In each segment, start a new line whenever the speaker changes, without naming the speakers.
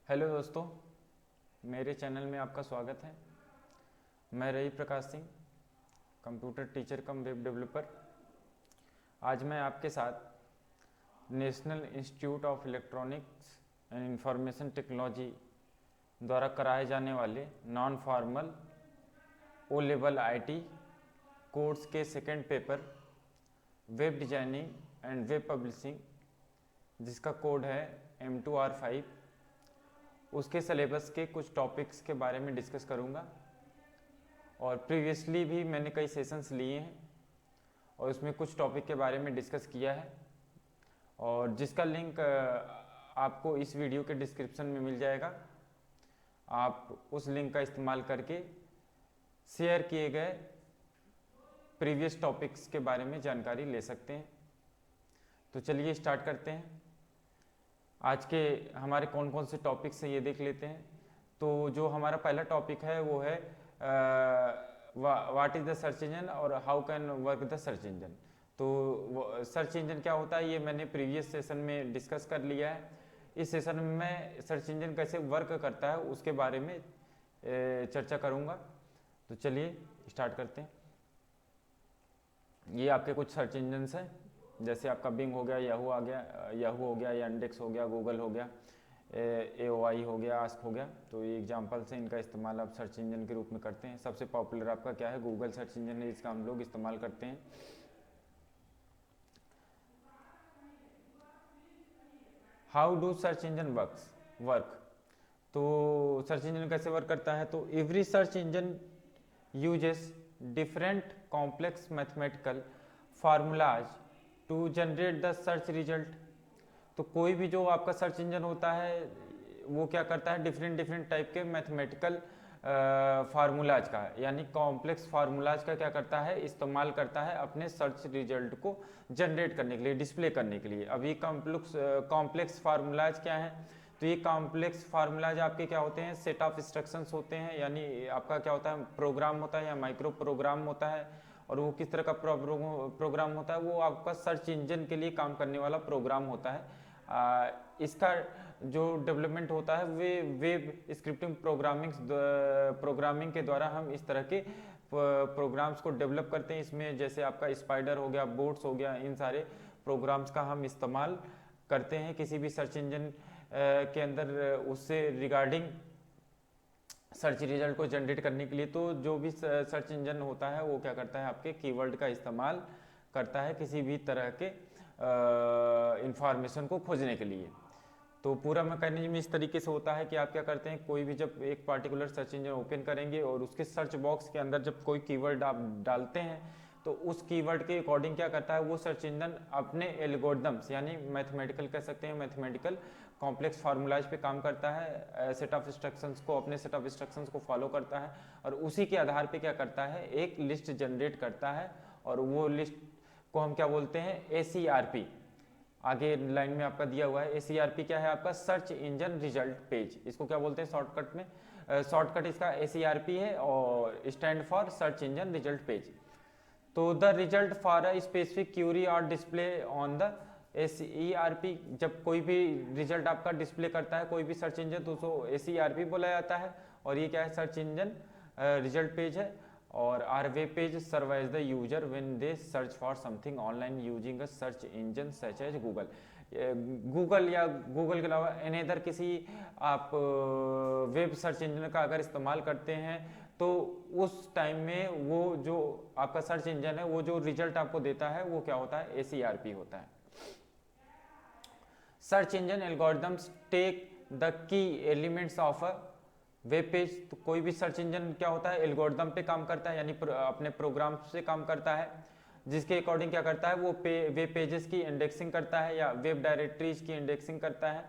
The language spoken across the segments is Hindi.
हेलो दोस्तों, मेरे चैनल में आपका स्वागत है। मैं Ravi Prakash Singh, computer teacher cum web developer. आज मैं आपके साथ national institute of electronics and information technology द्वारा कराए जाने वाले non formal O level IT course के second paper web designing and web publishing, जिसका कोड है M2R5, उसके सिलेबस के कुछ टॉपिक्स के बारे में डिस्कस करूंगा। और प्रीवियसली भी मैंने कई सेशंस लिए हैं और उसमें कुछ टॉपिक के बारे में डिस्कस किया है, और जिसका लिंक आपको इस वीडियो के डिस्क्रिप्शन में मिल जाएगा। आप उस लिंक का इस्तेमाल करके शेयर किए गए प्रीवियस टॉपिक्स के बारे में जानकारी ले सकते हैं। तो चलिए स्टार्ट करते हैं। आज के हमारे कौन कौन से टॉपिक्स हैं ये देख लेते हैं। तो जो हमारा पहला टॉपिक है वो है what is the search engine और how can work the search engine. तो सर्च इंजन क्या होता है ये मैंने प्रीवियस सेशन में डिस्कस कर लिया है। इस सेशन में मैं सर्च इंजन कैसे वर्क करता है उसके बारे में चर्चा करूँगा। तो चलिए स्टार्ट करते हैं। ये आपके कुछ सर्च इंजन्स हैं, जैसे आपका बिंग हो गया, याहू आ गया, याहू हो गया, यांडेक्स हो गया, गूगल हो गया, AOI हो गया, आस्क हो गया। तो ये एग्जांपल से इनका इस्तेमाल आप सर्च इंजन के रूप में करते हैं। सबसे पॉपुलर आपका क्या है, गूगल सर्च इंजन है, जिसका हम लोग इस्तेमाल करते हैं। How do search engine work. तो सर्च इंजन कैसे वर्क करता है, तो every search engine uses different complex mathematical formulas to generate the search result. तो कोई भी जो आपका सर्च इंजन होता है वो क्या करता है, डिफरेंट टाइप के मैथमेटिकल फार्मूलाज का, यानी कॉम्प्लेक्स फार्मूलाज का क्या करता है, इस्तेमाल करता है अपने सर्च रिजल्ट को जनरेट करने के लिए, डिस्प्ले करने के लिए। अब ये कॉम्प्लेक्स फार्मूलाज क्या है, तो ये कॉम्प्लेक्स फार्मूलाज आपके क्या होते हैं, सेट ऑफ इंस्ट्रक्शंस होते हैं, यानी आपका क्या होता है, प्रोग्राम होता है या माइक्रो प्रोग्राम होता है। और वो किस तरह का प्रोग्राम होता है, वो आपका सर्च इंजन के लिए काम करने वाला प्रोग्राम होता है। इसका जो डेवलपमेंट होता है वे वेब स्क्रिप्टिंग प्रोग्रामिंग के द्वारा हम इस तरह के प्रोग्राम्स को डेवलप करते हैं। इसमें जैसे आपका स्पाइडर हो गया, बोट्स हो गया, इन सारे प्रोग्राम्स का हम इस्तेमाल करते हैं किसी भी सर्च इंजन के अंदर उससे रिगार्डिंग सर्च रिजल्ट को जनरेट करने के लिए। तो जो भी सर्च इंजन होता है वो क्या करता है, आपके कीवर्ड का इस्तेमाल करता है किसी भी तरह के इंफॉर्मेशन को खोजने के लिए। तो पूरा मैकेनिज्म इस तरीके से होता है कि आप क्या करते हैं, कोई भी जब एक पार्टिकुलर सर्च इंजन ओपन करेंगे और उसके सर्च बॉक्स के अंदर जब कोई कीवर्ड आप डालते हैं तो उस कीवर्ड के अकॉर्डिंग क्या करता है वो सर्च इंजन अपने एल्गोरिथम्स, यानी मैथमेटिकल कह सकते हैं, मैथमेटिकल कॉम्प्लेक्स फार्मूलाज पे काम करता है, सेट ऑफ इंस्ट्रक्शंस को, अपने सेट ऑफ इंस्ट्रक्शंस को फॉलो करता है और उसी के आधार पे क्या करता है, एक लिस्ट जनरेट करता है। और वो लिस्ट को हम क्या बोलते हैं, ACRP। आगे लाइन में आपका दिया हुआ है ACRP क्या है, आपका सर्च इंजन रिजल्ट पेज। इसको क्या बोलते हैं शॉर्टकट में, शॉर्टकट इसका ACRP है और stand for search engine result page. तो the result for a specific query और डिस्प्ले ऑन द ACRP। जब कोई भी रिजल्ट आपका डिस्प्ले करता है कोई भी सर्च इंजन तो उसको ACRP बोला जाता है। और ये क्या है, सर्च इंजन रिजल्ट पेज है। और are web page serve as the user when they search for something online using a search engine such as Google. Google या गूगल के अलावा एनी अदर किसी आप वेब सर्च इंजन का अगर इस्तेमाल करते हैं तो उस टाइम में वो जो आपका सर्च इंजन है वो जो रिजल्ट आपको देता है वो क्या होता है, ACRP होता है। Search engine algorithms take the key elements of a web page. तो कोई भी सर्च इंजन क्या होता है, एल्गोरिथम पे काम करता है, यानी अपने प्रोग्राम से काम करता है, जिसके अकॉर्डिंग क्या करता है वो वेब पेजेस की इंडेक्सिंग करता है या वेब डायरेक्टरीज की इंडेक्सिंग करता है,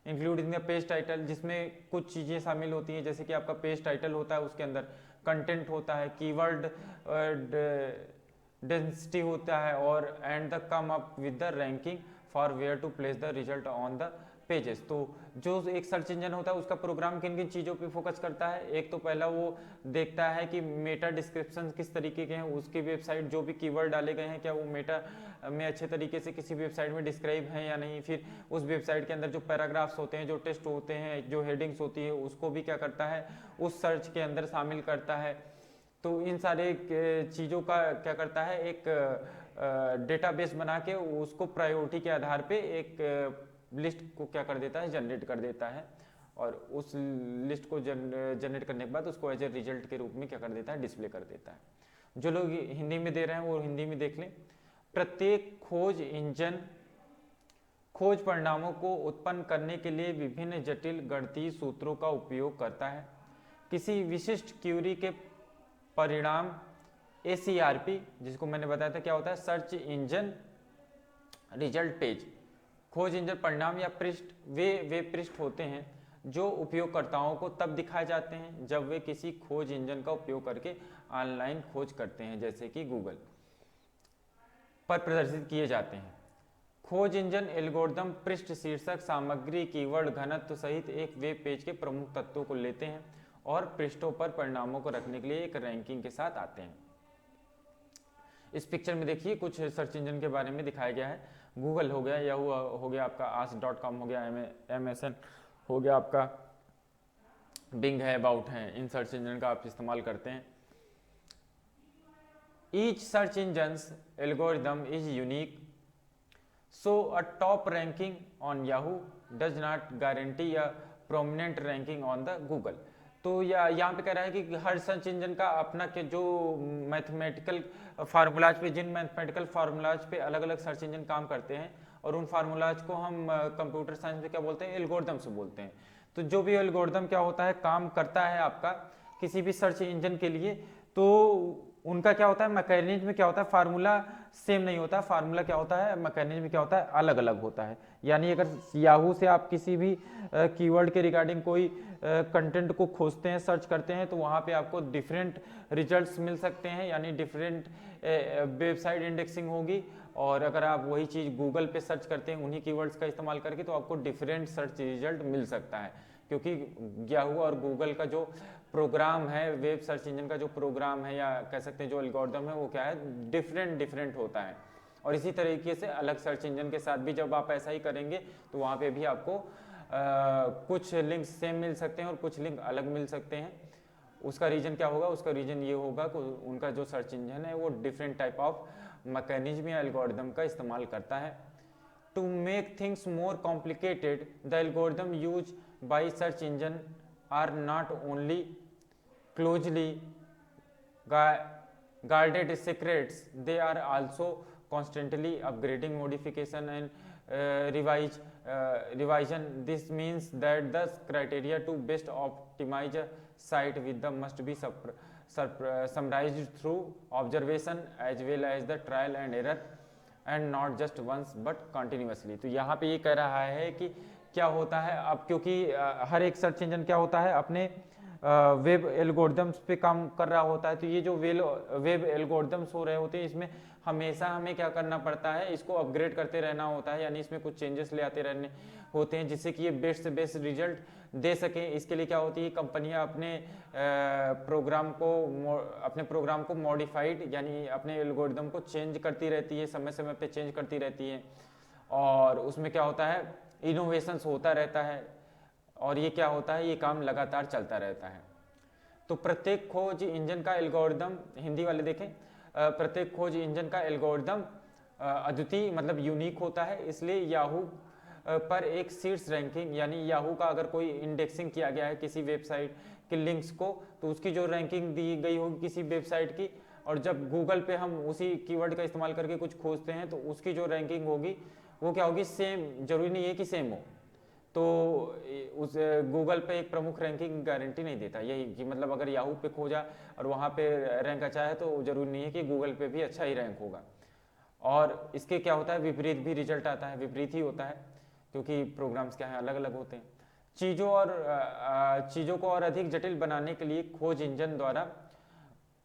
इंक्लूडिंग द पेज टाइटल, जिसमें कुछ चीज़ें शामिल होती हैं, जैसे कि आपका पेज टाइटल होता है, उसके अंदर कंटेंट होता है, कीवर्ड डेंसिटी होता है, और and the come up with the ranking for where to place the result on the pages. तो जो एक सर्च इंजन होता है उसका प्रोग्राम किन किन चीज़ों पे फोकस करता है, एक तो पहला वो देखता है कि मेटा डिस्क्रिप्शन किस तरीके के हैं, उसकी वेबसाइट जो भी कीवर्ड डाले गए हैं क्या वो मेटा में अच्छे तरीके से किसी वेबसाइट में डिस्क्राइब हैं या नहीं। फिर उस वेबसाइट के अंदर जो पैराग्राफ्स होते हैं, जो टेक्स्ट होते हैं, जो हेडिंग्स होती है, उसको भी क्या करता है उस सर्च के अंदर शामिल करता है। तो इन सारे चीज़ों का क्या करता है एक डेटाबेस बना के उसको प्रायोरिटी के आधार पे एक लिस्ट को क्या कर देता है जनरेट कर देता है, और उस लिस्ट को जनरेट करने के बाद उसको एज ए रिजल्ट के रूप में क्या कर देता है डिस्प्ले कर देता है। जो लोग हिंदी में दे रहे हैं वो हिंदी में देख लें। प्रत्येक खोज इंजन खोज परिणामों को उत्पन्न करने के लिए विभिन्न जटिल गणितीय सूत्रों का उपयोग करता है। किसी विशिष्ट क्वेरी के परिणाम ACRP, जिसको मैंने बताया था क्या होता है, सर्च इंजन रिजल्ट पेज, खोज इंजन परिणाम या पृष्ठ वे पृष्ठ होते हैं जो उपयोगकर्ताओं को तब दिखाए जाते हैं जब वे किसी खोज इंजन का उपयोग करके ऑनलाइन खोज करते हैं, जैसे कि गूगल पर प्रदर्शित किए जाते हैं। खोज इंजन एल्गोरिदम पृष्ठ शीर्षक, सामग्री, कीवर्ड घनत्व सहित एक वेब पेज के प्रमुख तत्वों को लेते हैं और पृष्ठों पर परिणामों को रखने के लिए एक रैंकिंग के साथ आते हैं। इस पिक्चर में देखिए कुछ सर्च इंजन के बारे में दिखाया गया है। गूगल हो गया, याहू हो गया, आपका ask.com हो गया, MSN हो गया, आपका बिंग है, अबाउट है, इन सर्च इंजन का आप इस्तेमाल करते हैं। Each search engines algorithm is unique, so a top ranking on Yahoo does not guarantee a prominent ranking on the Google. तो यहाँ पे कह रहा है कि हर सर्च इंजन का अपना के जो मैथमेटिकल फार्मूलाज पे, जिन मैथमेटिकल फार्मूलाज पे अलग अलग सर्च इंजन काम करते हैं, और उन फार्मूलाज को हम कंप्यूटर साइंस में क्या बोलते हैं, एल्गोरिदम से बोलते हैं। तो जो भी एल्गोरिदम क्या होता है काम करता है आपका किसी भी सर्च इंजन के लिए, तो उनका क्या होता है मैकेनिज्म में क्या होता है, फार्मूला सेम नहीं होता, फार्मूला क्या होता है मैकेनिज्म क्या होता है अलग अलग होता है। यानी अगर याहू से आप किसी भी कीवर्ड के रिगार्डिंग कोई कंटेंट को खोजते हैं, सर्च करते हैं, तो वहाँ पे आपको डिफरेंट रिजल्ट्स मिल सकते हैं, यानी डिफरेंट वेबसाइट इंडेक्सिंग होगी। और अगर आप वही चीज़ गूगल पे सर्च करते हैं उन्हीं कीवर्ड्स का इस्तेमाल करके, तो आपको डिफरेंट सर्च रिजल्ट मिल सकता है, क्योंकि याहू और गूगल का जो प्रोग्राम है, वेब सर्च इंजन का जो प्रोग्राम है, या कह सकते हैं जो एल्गोरिदम है, वो क्या है डिफरेंट होता है। और इसी तरीके से अलग सर्च इंजन के साथ भी जब आप ऐसा ही करेंगे तो वहाँ पे भी आपको कुछ लिंक सेम मिल सकते हैं और कुछ लिंक अलग मिल सकते हैं। उसका रीजन क्या होगा, उसका रीजन ये होगा कि उनका जो सर्च इंजन है वो डिफरेंट टाइप ऑफ मैकेनिज्म या एल्गोरिदम का इस्तेमाल करता है। To make things more complicated, the algorithm use by search engine are not only closely guarded secrets, they are also constantly upgrading, modification and revision. This means that the criteria to best optimize a site with the must be summarized through observation as well as the trial and error and not just once but continuously। तो यहाँ पे ये कह रहा है कि क्या होता है अब, क्योंकि हर एक सर्च इंजन क्या होता है अपने वेब एल्गोरिदम्स पे काम कर रहा होता है। तो ये जो वेब एल्गोरिदम्स हो रहे होते हैं इसमें हमेशा हमें क्या करना पड़ता है, इसको अपग्रेड करते रहना होता है, यानी इसमें कुछ चेंजेस ले आते रहने होते हैं जिससे कि ये बेस्ट से बेस्ट रिजल्ट दे सकें। इसके लिए क्या होती है कंपनियां अपने प्रोग्राम को मॉडिफाइड यानी अपने एल्गोरिदम को चेंज करती रहती है, समय समय पे चेंज करती रहती है, और उसमें क्या होता है इनोवेशंस होता रहता है, और ये क्या होता है ये काम लगातार चलता रहता है। तो प्रत्येक खोज इंजन का एल्गोरिदम, हिंदी वाले देखें, प्रत्येक खोज इंजन का एल्गोरिदम अद्वितीय मतलब यूनिक होता है, इसलिए याहू पर एक शीर्ष रैंकिंग, यानी याहू का अगर कोई इंडेक्सिंग किया गया है किसी वेबसाइट के लिंक्स को, तो उसकी जो रैंकिंग दी गई होगी किसी वेबसाइट की, और जब गूगल पे हम उसी कीवर्ड का इस्तेमाल करके कुछ खोजते हैं तो उसकी जो रैंकिंग होगी वो क्या होगी सेम, जरूरी नहीं है कि सेम हो। तो उस गूगल पे एक प्रमुख रैंकिंग गारंटी नहीं देता, यही कि मतलब अगर याहू पे खोजा और वहाँ पे रैंक अच्छा है तो जरूरी नहीं है कि गूगल पे भी अच्छा ही रैंक होगा। और इसके क्या होता है विपरीत भी रिजल्ट आता है, विपरीत ही होता है, क्योंकि प्रोग्राम्स क्या हैं अलग अलग होते हैं। चीज़ों को और अधिक जटिल बनाने के लिए खोज इंजन द्वारा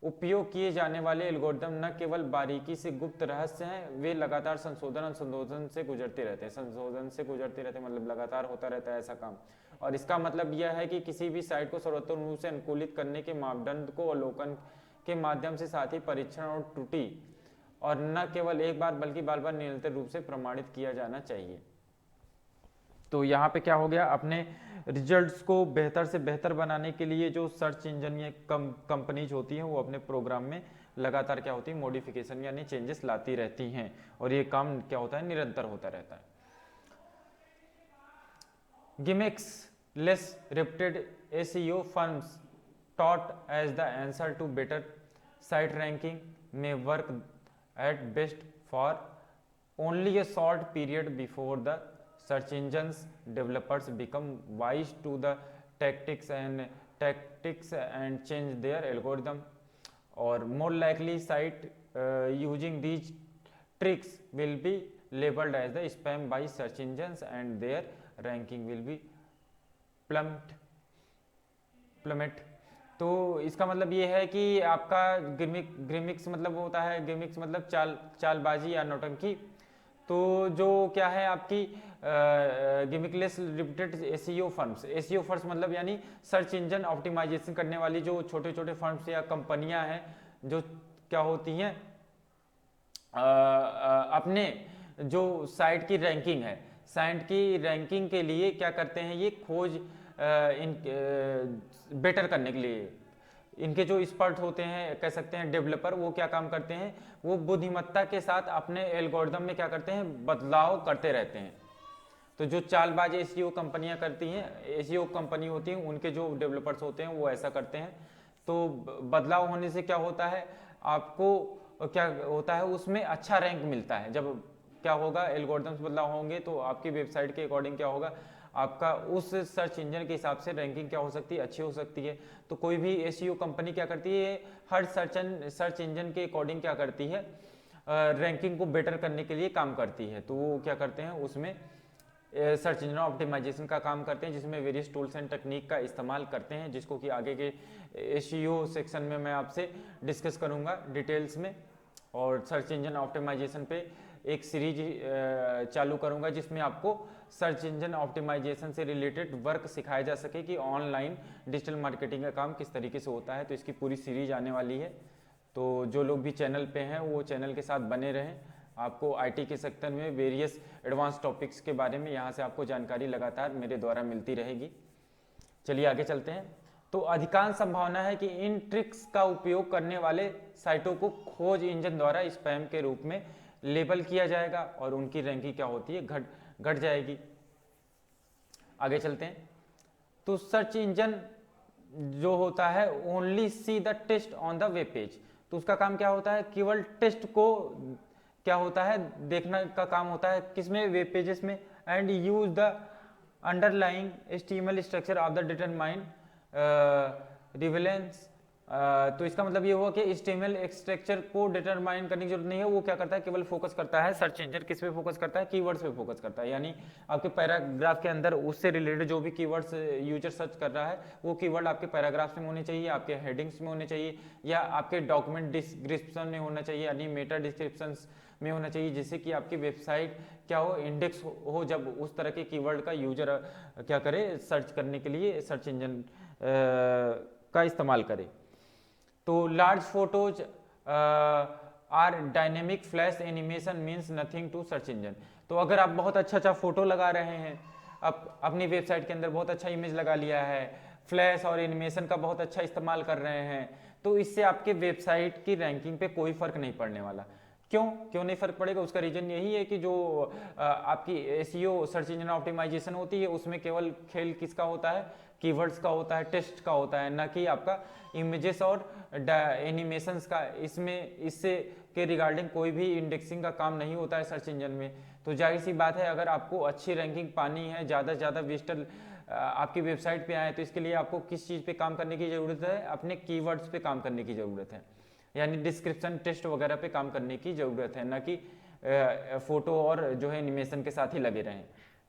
उपयोग किए जाने वाले एल्गोरिदम न केवल बारीकी से गुप्त रहस्य हैं, वे लगातार संशोधन से गुजरते रहते हैं। संशोधन से गुजरते रहते हैं मतलब लगातार होता रहता है ऐसा काम। और इसका मतलब यह है कि किसी भी साइट को सर्वोत्तम रूप से अनुकूलित करने के मापदंड को अवलोकन के माध्यम से साथ ही परीक्षण और त्रुटि और न केवल एक बार बल्कि बार बार निरंतर रूप से प्रमाणित किया जाना चाहिए। तो यहाँ पे क्या हो गया, अपने रिजल्ट्स को बेहतर से बेहतर बनाने के लिए जो सर्च इंजन या कंपनीज होती हैं वो अपने प्रोग्राम में लगातार क्या होती है, मॉडिफिकेशन यानी चेंजेस लाती रहती हैं, और ये काम क्या होता है, निरंतर होता रहता है। Gimmicks less reputed SEO firms taught as the answer to better site ranking may work at best for only a short period before the search engines developers become wise to the tactics and change their algorithm, or more likely site using these tricks will be labeled as the spam by search engines and their ranking will be plummet। तो इसका मतलब ये है कि आपका गिमिक्स मतलब होता है, गिमिक्स मतलब चालबाजी या नौटंकी। तो जो क्या है आपकी गिमिकलेस रिपीटेड SEO फर्म्स मतलब यानी सर्च इंजन ऑप्टिमाइजेशन करने वाली जो छोटे छोटे फर्म्स या कंपनियां हैं जो क्या होती हैं अपने जो साइट की रैंकिंग है, साइट की रैंकिंग के लिए क्या करते हैं, ये खोज बेटर करने के लिए इनके जो एक्सपर्ट होते हैं, कह सकते हैं डेवलपर, वो क्या काम करते हैं, वो बुद्धिमत्ता के साथ अपने एल्गोरिदम में क्या करते हैं, बदलाव करते रहते हैं। तो जो चालबाज SEO कंपनियां करती हैं, SEO कंपनी होती हैं, उनके जो डेवलपर्स होते हैं वो ऐसा करते हैं। तो बदलाव होने से क्या होता है, आपको क्या होता है, उसमें अच्छा रैंक मिलता है। जब क्या होगा, एल्गोरिदम्स बदलाव होंगे तो आपकी वेबसाइट के अकॉर्डिंग क्या होगा, आपका उस सर्च इंजन के हिसाब से रैंकिंग क्या हो सकती है, अच्छी हो सकती है। तो कोई भी SEO कंपनी क्या करती है, हर सर्च इंजन के अकॉर्डिंग क्या करती है, रैंकिंग को बेटर करने के लिए काम करती है। तो वो क्या करते हैं, उसमें सर्च इंजन ऑप्टिमाइजेशन का काम करते हैं, जिसमें वेरियस टूल्स एंड टेक्निक का इस्तेमाल करते हैं, जिसको कि आगे के SEO सेक्शन में मैं आपसे डिस्कस करूंगा डिटेल्स में। और सर्च इंजन ऑप्टिमाइजेशन पे एक सीरीज चालू करूंगा जिसमें आपको सर्च इंजन ऑप्टिमाइजेशन से रिलेटेड वर्क सिखाया जा सके कि ऑनलाइन डिजिटल मार्केटिंग का काम किस तरीके से होता है। तो इसकी पूरी सीरीज आने वाली है। तो जो लोग भी चैनल पे हैं वो चैनल के साथ बने रहें। आपको IT के सेक्टर में वेरियस एडवांस टॉपिक्स के बारे में यहाँ से आपको जानकारी लगातार मेरे द्वारा मिलती रहेगी। चलिए आगे चलते हैं। तो अधिकांश संभावना है कि इन ट्रिक्स का उपयोग करने वाले साइटों को खोज इंजन द्वारा स्पैम के रूप में लेबल किया जाएगा और उनकी रैंकिंग क्या होती है, घट जाएगी। आगे चलते हैं। तो सर्च इंजन जो होता है only see the text on the web page, तो उसका काम क्या होता है, केवल टेस्ट को क्या होता है, देखने का काम होता है, किसमें, वेब पेजेस में। And use the underlying HTML structure of the determine relevance. तो इसका मतलब ये हुआ कि HTML स्ट्रक्चर को डिटरमाइन करने की जरूरत नहीं है। वो क्या करता है, केवल फोकस करता है, सर्च इंजन किस पे फोकस करता है, कीवर्ड्स पे फोकस करता है। यानी आपके पैराग्राफ के अंदर उससे रिलेटेड जो भी कीवर्ड्स यूजर सर्च कर रहा है वो कीवर्ड आपके पैराग्राफ्स में होने चाहिए, आपके हेडिंग्स में होने चाहिए, या आपके डॉक्यूमेंट डिस्क्रिप्शन में होना चाहिए, यानी मेटा डिस्क्रिप्शन में होना चाहिए, जिससे कि आपकी वेबसाइट क्या हो, इंडेक्स हो जब उस तरह के कीवर्ड का यूजर क्या करे, सर्च करने के लिए सर्च इंजन का इस्तेमाल करे। तो large photos or dynamic flash animation means nothing to search engine. तो अगर आप बहुत अच्छा फोटो लगा रहे हैं, अपनी वेबसाइट के अंदर बहुत अच्छा इमेज लगा लिया है, फ्लैश और एनिमेशन का बहुत अच्छा इस्तेमाल कर रहे हैं, तो इससे आपके वेबसाइट की रैंकिंग पे कोई फर्क नहीं पड़ने वाला। क्यों नहीं फर्क पड़ेगा, उसका रीजन यही है कि जो आपकी SEO सर्च इंजन ऑप्टिमाइजेशन होती है उसमें केवल खेल किसका होता है, कीवर्ड्स का होता है, टेस्ट का होता है, ना कि आपका इमेजेस और एनिमेशंस का। इससे के रिगार्डिंग कोई भी इंडेक्सिंग का काम नहीं होता है सर्च इंजन में। तो जाहिर सी बात है, अगर आपको अच्छी रैंकिंग पानी है, ज़्यादा से ज़्यादा विजिटर आपकी वेबसाइट पे आए, तो इसके लिए आपको किस चीज़ पे काम करने की ज़रूरत है, अपने कीवर्ड्स पे काम करने की ज़रूरत है, यानी डिस्क्रिप्शन टेस्ट वगैरह पे काम करने की ज़रूरत है, ना कि फोटो और जो है एनिमेशन के साथ ही लगे रहें।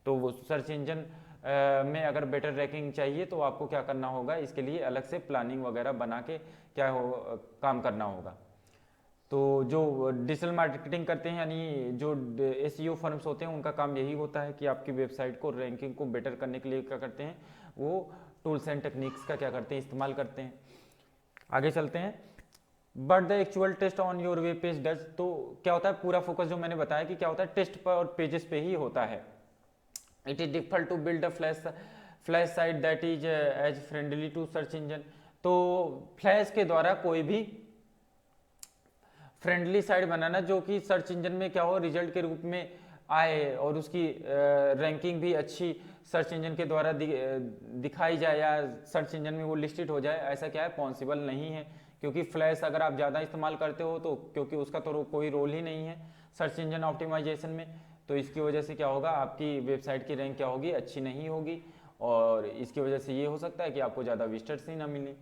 तो वो सर्च इंजन में अगर बेटर रैंकिंग चाहिए तो आपको क्या करना होगा, इसके लिए अलग से प्लानिंग वगैरह बना के क्या हो काम करना होगा। तो जो डिजिटल मार्केटिंग करते हैं यानी जो एसईओ फर्म्स होते हैं उनका काम यही होता है कि आपकी वेबसाइट को रैंकिंग को बेटर करने के लिए क्या करते हैं, वो टूल्स एंड टेक्निक्स का क्या करते हैं, इस्तेमाल करते हैं। आगे चलते हैं। But the actual text on your web page does, तो क्या होता है, पूरा फोकस जो मैंने बताया कि क्या होता है टेस्ट पर और पेजेस पे ही होता है। It is difficult to build a flash site that is as friendly to search engine. तो फ्लैश के द्वारा कोई भी फ्रेंडली साइट बनाना जो कि सर्च इंजन में क्या हो, रिजल्ट के रूप में आए और उसकी रैंकिंग भी अच्छी सर्च इंजन के द्वारा दिखाई जाए या सर्च इंजन में वो लिस्टेड हो जाए, ऐसा क्या है, पॉसिबल नहीं है। क्योंकि फ्लैश अगर आप ज़्यादा इस्तेमाल करते हो तो क्योंकि उसका तो कोई रोल ही नहीं है सर्च इंजन ऑप्टिमाइजेशन में, तो इसकी वजह से क्या होगा, आपकी वेबसाइट की रैंक क्या होगी, अच्छी नहीं होगी। और इसकी वजह से ये हो सकता है कि आपको ज़्यादा विजिटर्स ही ना मिले।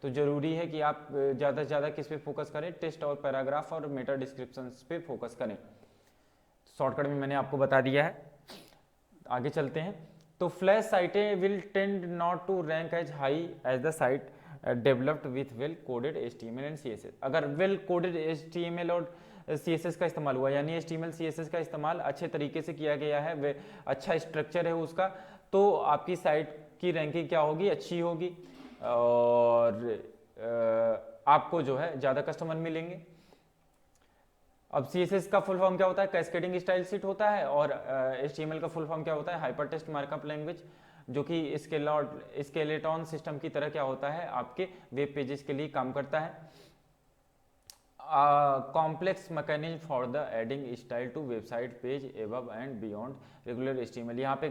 तो ज़रूरी है कि आप ज़्यादा से ज़्यादा किस पे फोकस करें, टेस्ट और पैराग्राफ और मेटा डिस्क्रिप्शन पे फोकस करें। शॉर्टकट में मैंने आपको बता दिया है। आगे चलते हैं। तो फ्लैश साइटें will tend not to rank as high as the site developed with well coded HTML and CSS। अगर वेल कोडेड HTML और CSS का इस्तेमाल हुआ, यानी HTML CSS का इस्तेमाल अच्छे तरीके से किया गया है, वे अच्छा स्ट्रक्चर है उसका, तो आपकी साइट की रैंकिंग क्या होगी, अच्छी होगी और आपको जो है ज़्यादा कस्टमर मिलेंगे। अब CSS का फुल फॉर्म क्या होता है, कैस्केडिंग स्टाइल शीट होता है, और HTML का फुल फॉर्म क्या होता है, हाइपर टेक्स्ट मार्कअप लैंग्वेज, जो कि स्केलेटॉन सिस्टम की तरह क्या होता है, आपके वेब पेजेस के लिए काम करता है। Complex mechanism for the adding style to website page above and beyond regular HTML। यहाँ पे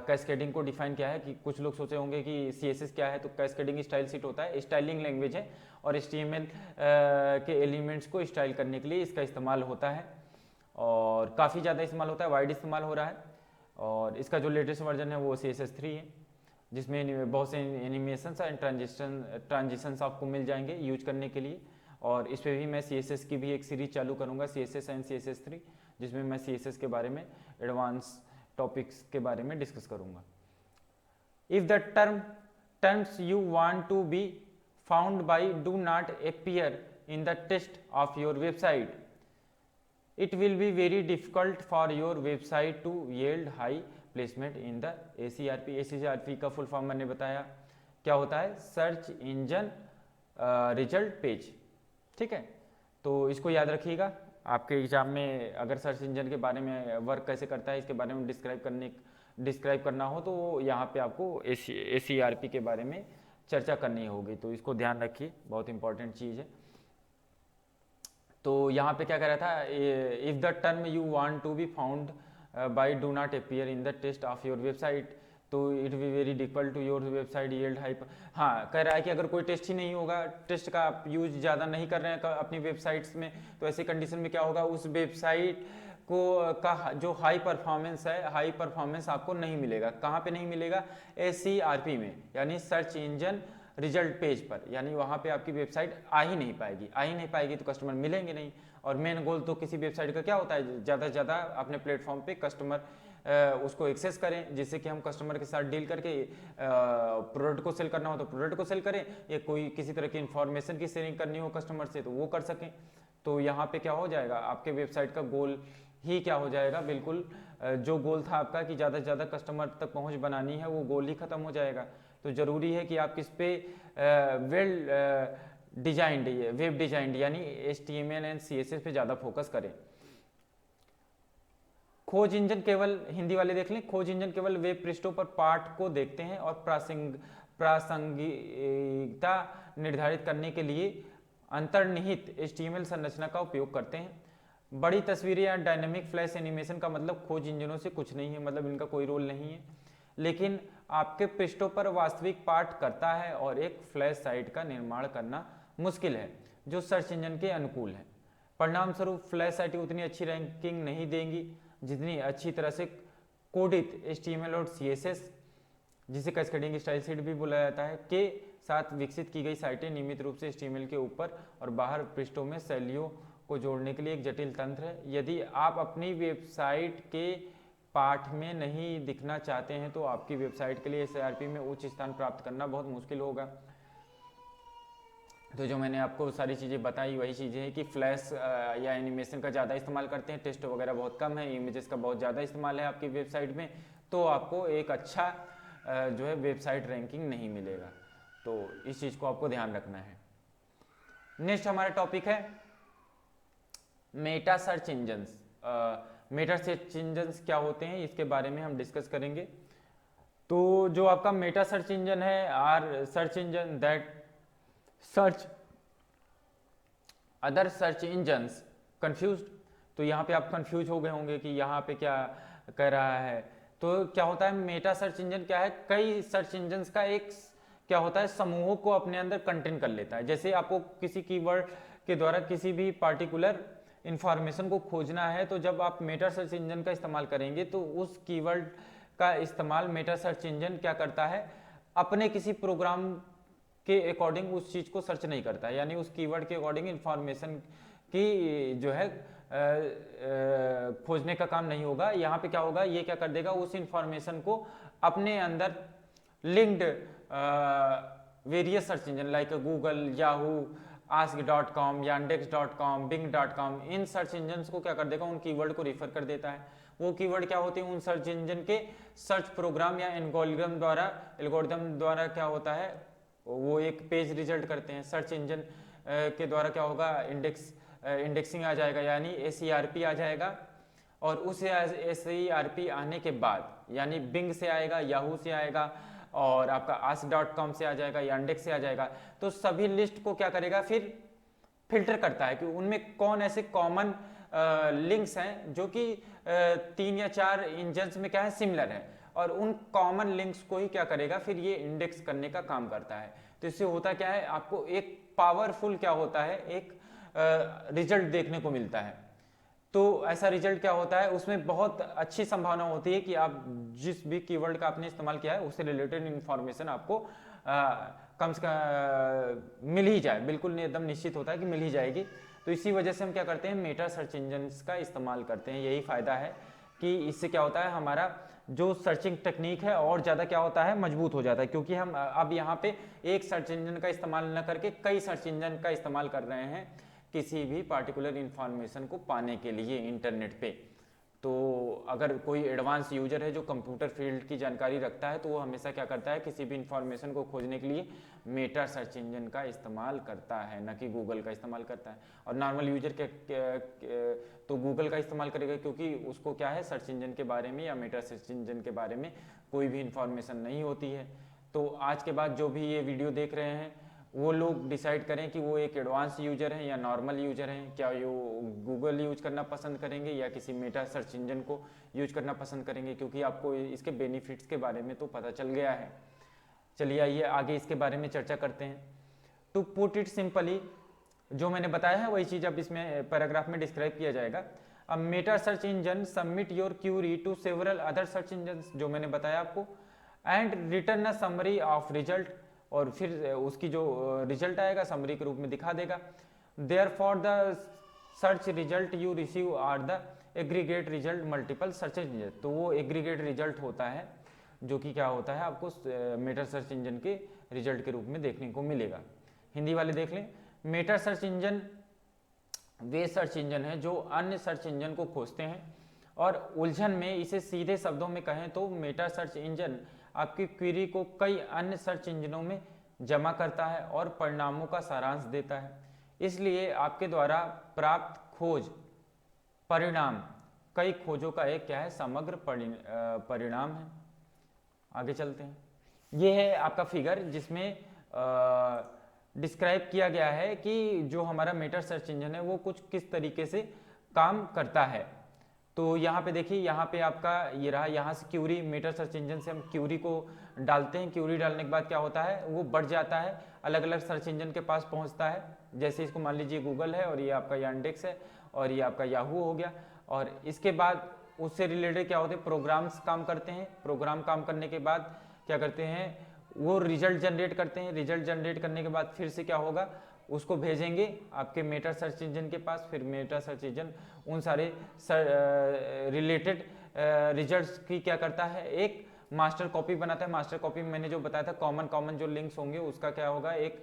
कैस्केडिंग को डिफाइन किया है कि कुछ लोग सोचे होंगे कि CSS क्या है, तो कैस्केडिंग स्टाइल शीट होता है, स्टाइलिंग लैंग्वेज है और HTML के एलिमेंट्स को स्टाइल करने के लिए इसका इस्तेमाल होता है और काफ़ी ज़्यादा इस्तेमाल होता है, वाइड इस्तेमाल हो रहा है। और इसका जो लेटेस्ट वर्जन है वो CSS 3 है, जिसमें बहुत से एनिमेशंस एंड ट्रांजिशंस आपको मिल जाएंगे यूज करने के लिए। और इस पर भी मैं CSS की भी एक सीरीज चालू करूँगा, CSS एंड CSS 3, जिसमें मैं CSS के बारे में एडवांस टॉपिक्स के बारे में डिस्कस करूँगा। If the terms you want to be found by do not appear in the text of your website, it will be very difficult for your website to yield high placement in the ACRP। ACRP का फुल फॉर्म मैंने बताया क्या होता है, सर्च इंजन रिजल्ट पेज, ठीक है। तो इसको याद रखिएगा, आपके एग्जाम में अगर सर्च इंजन के बारे में वर्क कैसे करता है इसके बारे में डिस्क्राइब करना हो तो यहाँ पे आपको ACRP के बारे में चर्चा करनी होगी, तो इसको ध्यान रखिए, बहुत इंपॉर्टेंट चीज़ है। तो यहाँ पे क्या कह रहा था, if the term you want to be found by do not appear in the text of your website, तो it be very difficult to your website yield high. हाँ, कह रहा है कि अगर कोई टेस्ट ही नहीं होगा, टेस्ट का आप यूज ज़्यादा नहीं कर रहे हैं अपनी वेबसाइट्स में, तो ऐसी कंडीशन में क्या होगा, उस वेबसाइट को का जो हाई परफॉर्मेंस है, हाई परफॉर्मेंस आपको नहीं मिलेगा। कहाँ पे नहीं मिलेगा, ACRP में, यानी सर्च इंजन रिजल्ट पेज पर, यानी वहाँ पे आपकी वेबसाइट आ ही नहीं पाएगी तो कस्टमर मिलेंगे नहीं। और मेन गोल तो किसी वेबसाइट का क्या होता है, ज़्यादा से ज़्यादा अपने प्लेटफॉर्म पे कस्टमर उसको एक्सेस करें, जिससे कि हम कस्टमर के साथ डील करके प्रोडक्ट को सेल करना हो तो प्रोडक्ट को सेल करें, या कोई किसी तरह की इंफॉर्मेशन की शेयरिंग करनी हो कस्टमर से तो वो कर सकें। तो यहाँ पे क्या हो जाएगा, आपके वेबसाइट का गोल ही क्या हो जाएगा, बिल्कुल जो गोल था आपका कि ज़्यादा से ज़्यादा कस्टमर तक पहुँच बनानी है, वो गोल ही खत्म हो जाएगा। तो ज़रूरी है कि आप किस पे वेल डिजाइंड वेब डिजाइंड यानी HTML एंड CSS पे ज़्यादा फोकस करें। खोज इंजन केवल, हिंदी वाले देख लें, खोज इंजन केवल वेब पृष्ठों पर पाठ को देखते हैं और प्रासंगिकता निर्धारित करने के लिए अंतर्निहित HTML संरचना का उपयोग करते हैं। बड़ी तस्वीरें या डायनेमिक फ्लैश एनिमेशन का मतलब खोज इंजनों से कुछ नहीं है, मतलब इनका कोई रोल नहीं है, लेकिन आपके पृष्ठों पर वास्तविक पाठ करता है और एक फ्लैश साइट का निर्माण करना मुश्किल है जो सर्च इंजन के अनुकूल है। परिणाम स्वरूप फ्लैश साइटें उतनी अच्छी रैंकिंग नहीं देंगी जितनी अच्छी तरह से कोडित HTML और CSS, जिसे कैस्केडिंग स्टाइल शीट भी बोला जाता है, के साथ विकसित की गई साइटें नियमित रूप से HTML के ऊपर और बाहर पृष्ठों में शैलियों को जोड़ने के लिए एक जटिल तंत्र है। यदि आप अपनी वेबसाइट के पाठ में नहीं दिखना चाहते हैं तो आपकी वेबसाइट के लिए SERP में उच्च स्थान प्राप्त करना बहुत मुश्किल होगा। तो जो मैंने आपको सारी चीज़ें बताई वही चीज़ें हैं कि फ्लैश या एनिमेशन का ज़्यादा इस्तेमाल करते हैं, टेक्स्ट वगैरह बहुत कम है, इमेजेस का बहुत ज़्यादा इस्तेमाल है आपकी वेबसाइट में, तो आपको एक अच्छा जो है वेबसाइट रैंकिंग नहीं मिलेगा। तो इस चीज़ को आपको ध्यान रखना है। नेक्स्ट हमारा टॉपिक है Meta search engines. Meta search engines क्या होते हैं इसके बारे में हम डिस्कस करेंगे। तो जो आपका मेटा सर्च इंजन है, are search engine that search other search engines confused. तो यहाँ पे आप कंफ्यूज हो गए होंगे कि यहाँ पे क्या कर रहा है। तो क्या होता है मेटा सर्च इंजन क्या है, कई सर्च इंजन्स का एक क्या होता है समूहों को अपने अंदर कंटेन कर लेता है। जैसे आपको किसी कीवर्ड के द्वारा किसी भी पार्टिकुलर इंफॉर्मेशन को खोजना है, तो जब आप मेटा सर्च इंजन का इस्तेमाल करेंगे तो उस कीवर्ड का इस्तेमाल मेटा सर्च इंजन क्या करता है, अपने किसी प्रोग्राम के अकॉर्डिंग उस चीज़ को सर्च नहीं करता है, यानी उस कीवर्ड के अकॉर्डिंग इंफॉर्मेशन की जो है खोजने का काम नहीं होगा। यहाँ पे क्या होगा, ये क्या कर देगा, उस इंफॉर्मेशन को अपने अंदर linked various search engine like Google, Yahoo, ask.com, yandex.com, bing.com, in search engine को क्या कर देगा, उन कीवर्ड को रिफर कर देता है। वो कीवर्ड क्या होते हैं, उन सर्च इंजन के सर्च प्रोग्राम या एल्गोरिदम द्वारा क्या होता है, वो एक पेज रिजल्ट करते हैं। सर्च इंजन के द्वारा क्या होगा, इंडेक्सिंग आ जाएगा, यानी SERP आ जाएगा। और उस SERP आने के बाद यानी बिंग से आएगा, याहू से आएगा, और आपका ask.com से आ जाएगा, यांडेक्स से आ जाएगा। तो सभी लिस्ट को क्या करेगा, फिर फिल्टर करता है कि उनमें कौन ऐसे कॉमन लिंक्स हैं जो कि 3 या 4 इंजन्स में क्या है सिमिलर है, और उन कॉमन लिंक्स को ही क्या करेगा, फिर ये इंडेक्स करने का काम करता है। तो इससे होता क्या है, आपको एक पावरफुल क्या होता है, एक रिजल्ट देखने को मिलता है। तो ऐसा रिजल्ट क्या होता है, उसमें बहुत अच्छी संभावना होती है कि आप जिस भी कीवर्ड का आपने इस्तेमाल किया है उससे रिलेटेड इंफॉर्मेशन आपको कम से कम मिल ही जाए, बिल्कुल एकदम निश्चित होता है कि मिल ही जाएगी। तो इसी वजह से हम क्या करते हैं, मेटा सर्च इंजन का इस्तेमाल करते हैं। यही फायदा है कि इससे क्या होता है, हमारा जो सर्चिंग टेक्निक है और ज़्यादा क्या होता है, मजबूत हो जाता है, क्योंकि हम अब यहाँ पे एक सर्च इंजन का इस्तेमाल न करके कई सर्च इंजन का इस्तेमाल कर रहे हैं किसी भी पार्टिकुलर इंफॉर्मेशन को पाने के लिए इंटरनेट पे। तो अगर कोई एडवांस यूजर है जो कंप्यूटर फील्ड की जानकारी रखता है, तो वो हमेशा क्या करता है, किसी भी इंफॉर्मेशन को खोजने के लिए मेटा सर्च इंजन का इस्तेमाल करता है, न कि गूगल का इस्तेमाल करता है। और नॉर्मल यूजर तो गूगल का इस्तेमाल करेगा, क्योंकि उसको क्या है, सर्च इंजन के बारे में या मेटा सर्च इंजन के बारे में कोई भी इंफॉर्मेशन नहीं होती है। तो आज के बाद जो भी ये वीडियो देख रहे हैं वो लोग डिसाइड करें कि वो एक एडवांस यूजर हैं या नॉर्मल यूजर हैं, क्या वो गूगल यूज करना पसंद करेंगे या किसी मेटा सर्च इंजन को यूज करना पसंद करेंगे, क्योंकि आपको इसके बेनिफिट्स के बारे में तो पता चल गया है। चलिए आइए आगे इसके बारे में चर्चा करते हैं। टू पुट इट सिंपली, जो मैंने बताया है वही चीज़ अब इसमें पैराग्राफ में डिस्क्राइब किया जाएगा। अब meta search engine submit your query to several other search engine, जो मैंने बताया आपको, and return a summary of result, और फिर उसकी जो रिजल्ट आएगा समरी के रूप में दिखा देगा। Therefore the search result you receive are the aggregate result multiple search engine. तो वो एग्रीगेट रिजल्ट होता है जो कि क्या होता है, आपको मेटा सर्च इंजन के रिजल्ट के रूप में देखने को मिलेगा। हिंदी वाले देख लें, मेटा सर्च इंजन वे सर्च इंजन है जो अन्य सर्च इंजन को खोजते हैं, और उलझन में इसे सीधे शब्दों में कहें तो मेटा सर्च इंजन आपकी क्वेरी को कई अन्य सर्च इंजनों में जमा करता है और परिणामों का सारांश देता है। इसलिए आपके द्वारा प्राप्त खोज परिणाम कई खोजों का एक क्या है, समग्र परिणाम है। आगे चलते हैं। ये है आपका फिगर जिसमें डिस्क्राइब किया गया है कि जो हमारा मेटा सर्च इंजन है वो कुछ किस तरीके से काम करता है। तो यहाँ पे देखिए, यहाँ पे आपका ये रहा, यहाँ से क्यूरी, मेटा सर्च इंजन से हम क्यूरी को डालते हैं। क्यूरी डालने के बाद क्या होता है, वो बढ़ जाता है, अलग अलग सर्च इंजन के पास पहुँचता है। जैसे इसको मान लीजिए गूगल है, और ये आपका यांडेक्स है, और ये आपका याहू हो गया। और इसके बाद उससे रिलेटेड क्या होते हैं, प्रोग्राम्स काम करते हैं। प्रोग्राम काम करने के बाद क्या करते हैं, वो रिजल्ट जनरेट करते हैं। रिजल्ट जनरेट करने के बाद फिर से क्या होगा, उसको भेजेंगे आपके मेटा सर्च इंजन के पास। फिर मेटा सर्च इंजन उन सारे रिलेटेड रिजल्ट्स की क्या करता है, एक मास्टर कॉपी बनाता है। मास्टर कॉपी में मैंने जो बताया था कॉमन जो लिंक्स होंगे उसका क्या होगा, एक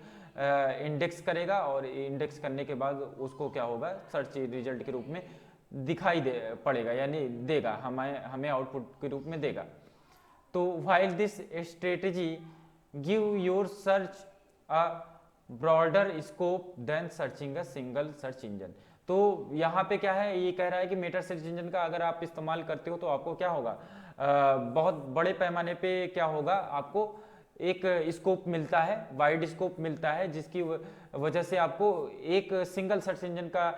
इंडेक्स करेगा और इंडेक्स करने के बाद उसको क्या होगा, सर्च रिजल्ट के रूप में दिखाई दे पड़ेगा, यानी देगा, हमें आउटपुट के रूप में देगा। तो while this strategy give your search a broader scope than searching a single search engine. तो यहाँ पे क्या है, ये कह रहा है कि मेटा सर्च इंजन का अगर आप इस्तेमाल करते हो तो आपको क्या होगा, बहुत बड़े पैमाने पे क्या होगा, आपको एक स्कोप मिलता है, वाइड स्कोप मिलता है, जिसकी वजह से आपको एक सिंगल सर्च इंजन का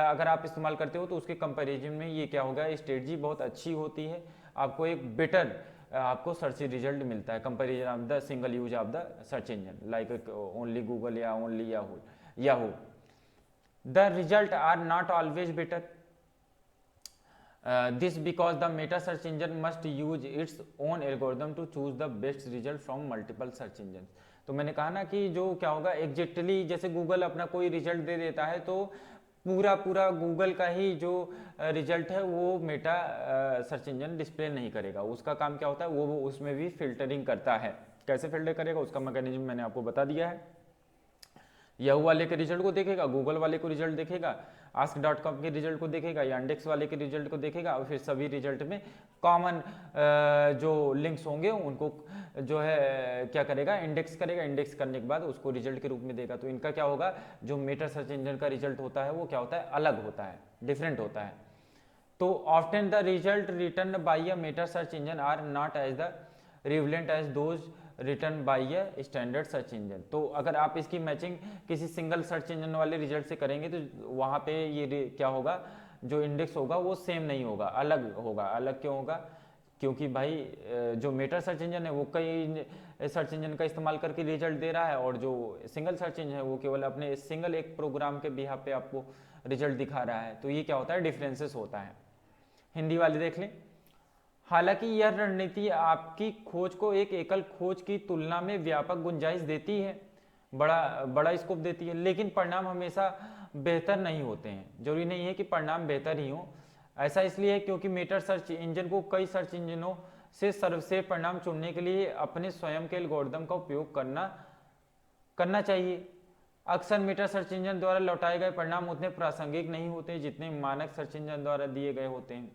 अगर आप इस्तेमाल करते हो तो उसके कंपैरिजन में ये क्या होगा, स्ट्रेटजी बहुत अच्छी होती है, आपको एक बेटर आपको सर्च रिजल्ट मिलता है comparison of the single use of the search engine like only Google या only Yahoo. The result are not always better, this because the meta search engine must use its own algorithm to choose the best result from multiple search engines। तो मैंने कहा ना कि जो क्या होगा एग्जैक्टली जैसे गूगल अपना कोई रिजल्ट दे देता है तो पूरा गूगल का ही जो रिजल्ट है वो मेटा सर्च इंजन डिस्प्ले नहीं करेगा। उसका काम क्या होता है, वो उसमें भी फिल्टरिंग करता है। कैसे फिल्टर करेगा उसका मैकेनिज्म मैंने आपको बता दिया है। याहू वाले के रिजल्ट को देखेगा, गूगल वाले को रिजल्ट देखेगा, ask.com के रिजल्ट को देखेगा, यांडेक्स वाले के रिजल्ट को देखेगा और फिर सभी रिजल्ट में कॉमन जो लिंक्स होंगे उनको जो है क्या करेगा, इंडेक्स करेगा। इंडेक्स करने के बाद उसको रिजल्ट के रूप में देगा। तो इनका क्या होगा, जो मेटा सर्च इंजन का रिजल्ट होता है वो क्या होता है, अलग होता है, डिफरेंट होता है। तो often the result return by a meta search engine are not as the relevant as those return by a standard search engine. तो अगर आप इसकी मैचिंग किसी सिंगल सर्च इंजन वाले रिजल्ट से करेंगे तो वहाँ पे ये क्या होगा, जो इंडेक्स होगा वो सेम नहीं होगा, अलग होगा। अलग क्यों होगा, क्योंकि भाई जो मेटा सर्च इंजन है वो कई सर्च इंजन का इस्तेमाल करके रिजल्ट दे रहा है और जो सिंगल सर्च इंजन है वो केवल अपने सिंगल एक प्रोग्राम के बिहाफ पे आपको रिजल्ट दिखा रहा है। तो ये क्या होता है, डिफरेंसेस होता है। हिंदी वाले देख लें। हालांकि यह रणनीति आपकी खोज को एक एकल खोज की तुलना में व्यापक गुंजाइश देती है, बड़ा स्कोप देती है, लेकिन परिणाम हमेशा बेहतर नहीं होते हैं। जरूरी नहीं है कि परिणाम बेहतर ही हो। ऐसा इसलिए है क्योंकि मेटा सर्च इंजन को कई सर्च इंजनों से सर्वश्रेष्ठ परिणाम चुनने के लिए अपने स्वयं के एल्गोरिदम का उपयोग करना चाहिए। अक्सर मेटा सर्च इंजन द्वारा लौटाए गए परिणाम उतने प्रासंगिक नहीं होते जितने मानक सर्च इंजन द्वारा दिए गए होते हैं।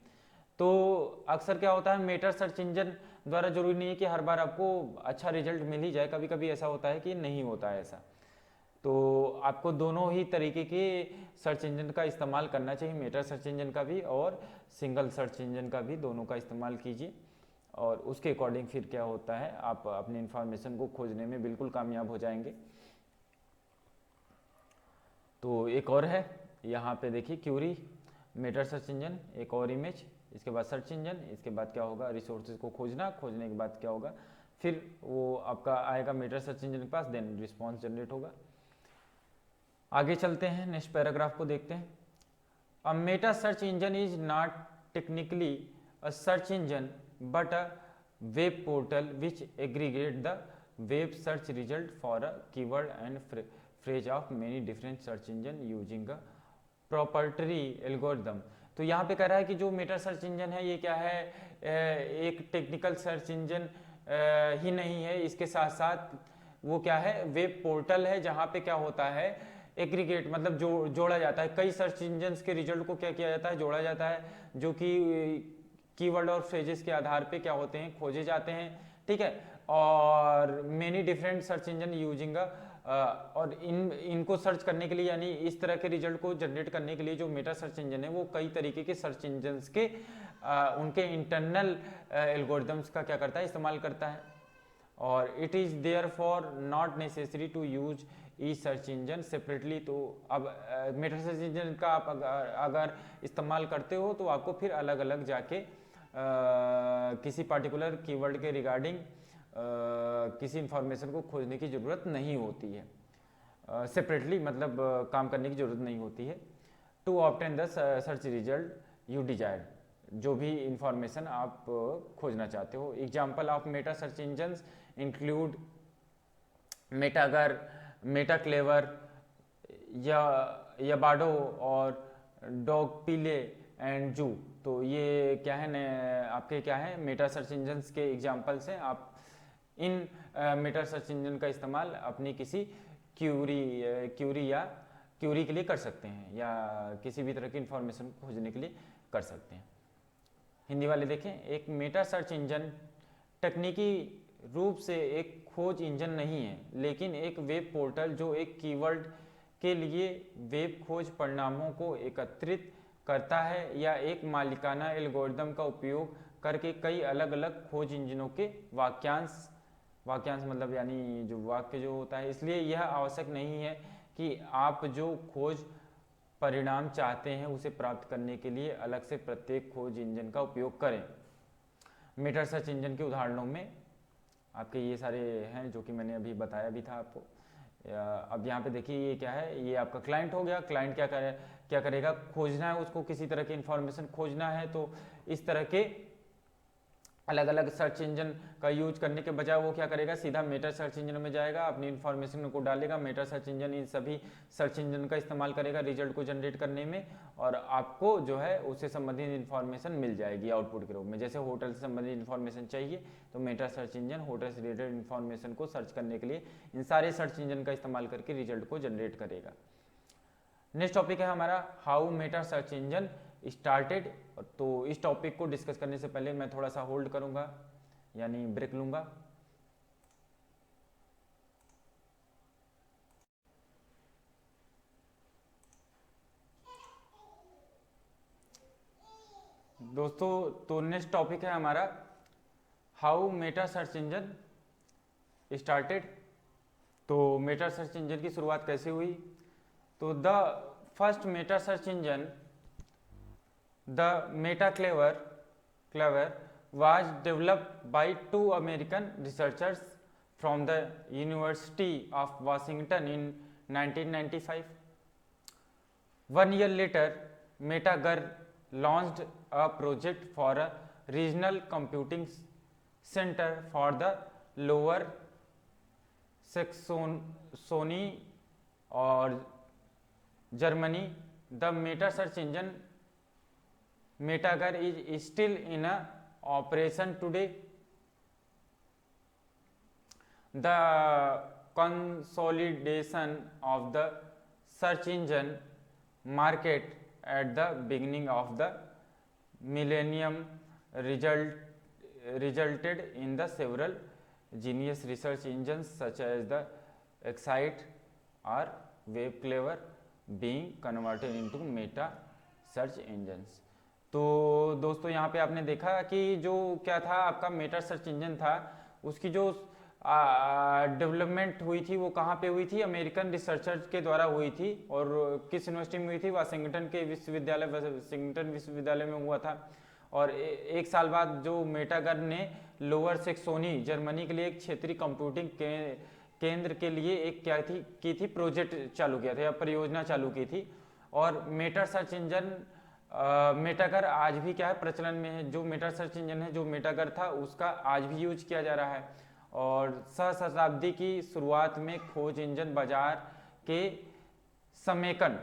तो अक्सर क्या होता है, मेटा सर्च इंजन द्वारा जरूरी नहीं है कि हर बार आपको अच्छा रिजल्ट मिल ही जाए, कभी कभी ऐसा होता है कि नहीं होता है ऐसा। तो आपको दोनों ही तरीके के सर्च इंजन का इस्तेमाल करना चाहिए, मेटा सर्च इंजन का भी और सिंगल सर्च इंजन का भी, दोनों का इस्तेमाल कीजिए और उसके अकॉर्डिंग फिर क्या होता है, आप अपनी इंफॉर्मेशन को खोजने में बिल्कुल कामयाब हो जाएंगे। तो एक और है यहाँ पे देखिए, क्यूरी मेटा सर्च इंजन, एक और इमेज, इसके बाद सर्च इंजन, इसके बाद क्या होगा, रिसोर्सेज को खोजने के बाद क्या होगा, फिर वो आपका आएगा मेटा सर्च इंजन के पास, देन रिस्पॉन्स जनरेट होगा। आगे चलते हैं, नेक्स्ट पैराग्राफ को देखते हैं। A meta search engine is not technically a search engine but a web portal which aggregate the web search result for a keyword and phrase of many different search engine using a proprietary algorithm. तो यहाँ पे कह रहा है कि जो मेटा सर्च इंजन है ये क्या है, एक टेक्निकल सर्च इंजन ही नहीं है, इसके साथ साथ वो क्या है, वेब पोर्टल है, जहाँ पे क्या होता है, एग्रीगेट मतलब जोड़ा जाता है, कई सर्च इंजन के रिजल्ट को क्या किया जाता है, जोड़ा जाता है, जो कि कीवर्ड और फ्रेजेस के आधार पे क्या होते हैं, खोजे जाते हैं, ठीक है। और many different search engine using और इनको सर्च करने के लिए, यानी इस तरह के रिजल्ट को जनरेट करने के लिए जो मेटा सर्च इंजन है वो कई तरीके के सर्च इंजन के उनके इंटरनल एल्गोरिदम्स का क्या करता है, इस्तेमाल करता है। और it is therefore not necessary to use e search engine separately. तो अब मेटा सर्च इंजन का आप अगर इस्तेमाल करते हो तो आपको फिर अलग अलग जाके किसी पार्टिकुलर कीवर्ड के रिगार्डिंग किसी इंफॉर्मेशन को खोजने की ज़रूरत नहीं होती है, सेपरेटली मतलब काम करने की ज़रूरत नहीं होती है। To obtain the search result you desire, जो भी इंफॉर्मेशन आप खोजना चाहते हो। Example of meta search engines include Metager, meta crawler, Yabado और डॉग पीले एंड जू। तो ये क्या है आपके क्या है मेटा सर्च इंजन्स के एग्जांपल्स हैं। आप इन मेटा सर्च इंजन का इस्तेमाल अपनी किसी क्यूरी के लिए कर सकते हैं या किसी भी तरह की इंफॉर्मेशन खोजने के लिए कर सकते हैं। हिंदी वाले देखें, एक मेटा सर्च इंजन तकनीकी रूप से एक खोज इंजन नहीं है, लेकिन एक वेब पोर्टल जो एक कीवर्ड के लिए वेब खोज परिणामों को एकत्रित करता है या एक मालिकाना एल्गोरिदम का उपयोग करके कई अलग अलग खोज इंजनों के वाक्यांश मतलब यानी जो वाक्य जो होता है। इसलिए यह आवश्यक नहीं है कि आप जो खोज परिणाम चाहते हैं उसे प्राप्त करने के लिए अलग से प्रत्येक खोज इंजन का उपयोग करें। मेटा सर्च इंजन के उदाहरणों में आपके ये सारे हैं जो कि मैंने अभी बताया भी था आपको। अब यहाँ पे देखिए ये क्या है, ये आपका क्लाइंट हो गया। क्लाइंट क्या करेगा, खोजना है उसको, किसी तरह की इंफॉर्मेशन खोजना है, तो इस तरह के अलग अलग सर्च इंजन का यूज करने के बजाय वो क्या करेगा, सीधा मेटा सर्च इंजन में जाएगा, अपनी इंफॉर्मेशन को डालेगा। मेटा सर्च इंजन इन सभी सर्च इंजन का इस्तेमाल करेगा रिजल्ट को जनरेट करने में, और आपको जो है उससे संबंधित इंफॉर्मेशन मिल जाएगी आउटपुट के रूप में। जैसे होटल से संबंधित इंफॉर्मेशन चाहिए तो मेटा सर्च इंजन होटल से रिलेटेड इंफॉर्मेशन को सर्च करने के लिए इन सारे सर्च इंजन का इस्तेमाल करके रिजल्ट को जनरेट करेगा। नेक्स्ट टॉपिक है हमारा how Meta search engine started. तो इस टॉपिक को डिस्कस करने से पहले मैं थोड़ा सा होल्ड करूंगा, यानी ब्रेक लूंगा। दोस्तों, तो नेक्स्ट टॉपिक है हमारा how Meta search engine started. तो मेटा सर्च इंजन की शुरुआत कैसे हुई? तो the first Meta search engine The Meta Clever was developed by two American researchers from the University of Washington in 1995. 1 year later, MetaGer launched a project for a regional computing center for the Lower Saxony or Germany. The Meta search engine MetaGer is still in a operation today. The consolidation of the search engine market at the beginning of the millennium resulted in the several genius research engines such as the Excite or WebClever being converted into meta search engines. तो दोस्तों यहाँ पे आपने देखा कि जो क्या था आपका मेटा सर्च इंजन था, उसकी जो डेवलपमेंट हुई थी वो कहाँ पे हुई थी? अमेरिकन रिसर्चर्स के द्वारा हुई थी। और किस यूनिवर्सिटी में हुई थी? वाशिंगटन विश्वविद्यालय में हुआ था। और एक साल बाद जो मेटागर ने लोअर सेक्सोनी जर्मनी के लिए एक क्षेत्रीय कंप्यूटिंग केंद्र के लिए एक की थी प्रोजेक्ट चालू किया था या परियोजना चालू की थी। और मेटा सर्च इंजन मेटागर आज भी क्या है प्रचलन में है। जो मेटा सर्च इंजन है जो मेटागर था उसका आज भी यूज किया जा रहा है। और सहस्राब्दी की शुरुआत में खोज इंजन बाजार के समेकन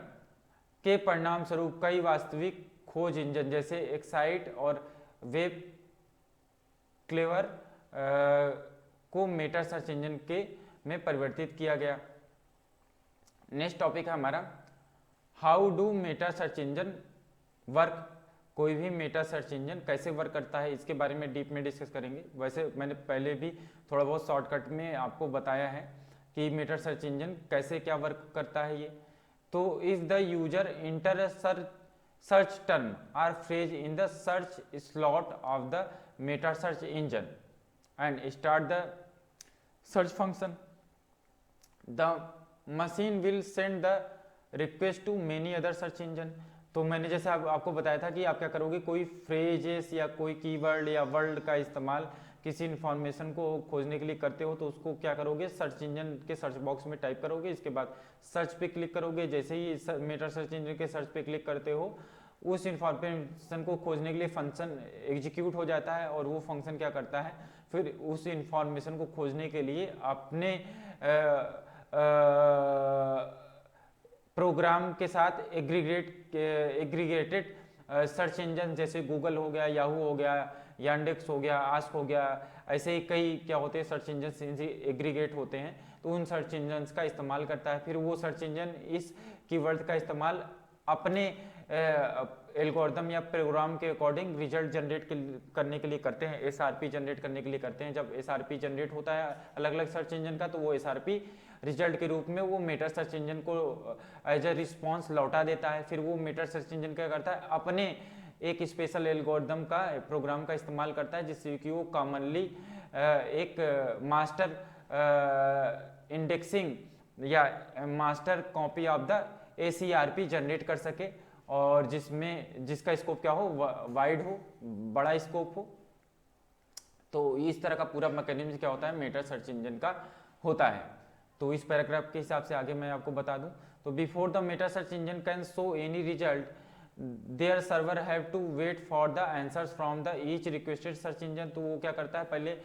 के परिणाम स्वरूप कई वास्तविक खोज इंजन जैसे एक्साइट और वेब क्लेवर को मेटा सर्च इंजन के में परिवर्तित किया गया। नेक्स्ट टॉपिक है हमारा how do Meta search engine work. कोई भी मेटा सर्च इंजन कैसे वर्क करता है इसके बारे में डीप में डिस्कस करेंगे। वैसे मैंने पहले भी थोड़ा बहुत शॉर्टकट में आपको बताया है कि मेटा सर्च इंजन कैसे क्या वर्क करता है ये। तो is the user enter search term or phrase in the search slot of the meta search engine and start the search function, the machine will send the request to many other search engine. तो मैंने जैसे आपको बताया था कि आप क्या करोगे, कोई फ्रेजेस या कोई कीवर्ड या वर्ड का इस्तेमाल किसी इन्फॉर्मेशन को खोजने के लिए करते हो तो उसको क्या करोगे, सर्च इंजन के सर्च बॉक्स में टाइप करोगे। इसके बाद सर्च पे क्लिक करोगे। जैसे ही मेटा सर्च इंजन के सर्च पे क्लिक करते हो उस इन्फॉर्मेशन को खोजने के लिए फंक्शन एग्जीक्यूट हो जाता है। और वो फंक्शन क्या करता है, फिर उस इन्फॉर्मेशन को खोजने के लिए अपने प्रोग्राम के साथ एग्रीगेटेड सर्च इंजन जैसे गूगल हो गया, याहू हो गया, यांडेक्स हो गया, आस्क हो गया, ऐसे ही कई क्या होते हैं सर्च इंजन एग्रीगेट होते हैं, तो उन सर्च इंजन का इस्तेमाल करता है। फिर वो सर्च इंजन इस कीवर्ड का इस्तेमाल अपने एल्गोरिथम या प्रोग्राम के अकॉर्डिंग रिजल्ट जनरेट करने के लिए करते हैं, एसआरपी जनरेट करने के लिए करते हैं। जब एसआरपी जनरेट होता है अलग अलग सर्च इंजन का, तो वो एसआरपी रिजल्ट के रूप में वो मेटा सर्च इंजन को एज ए रिस्पॉन्स लौटा देता है। फिर वो मेटा सर्च इंजन क्या करता है, अपने एक स्पेशल एल्गोरिथम का प्रोग्राम का इस्तेमाल करता है, जिससे कि वो कॉमनली एक मास्टर इंडेक्सिंग या master copy of the ACRP generate कर सके, और जिसका स्कोप क्या हो, वाइड हो, बड़ा स्कोप हो। तो इस तरह का पूरा मैकेनिज्म क्या होता है, मेटा सर्च इंजन का होता है। तो इस पैराग्राफ के हिसाब से आगे मैं आपको बता दूं, तो before the meta search engine can show any result, their server have to wait for the answers from the each requested search engine. तो वो क्या करता है, पहले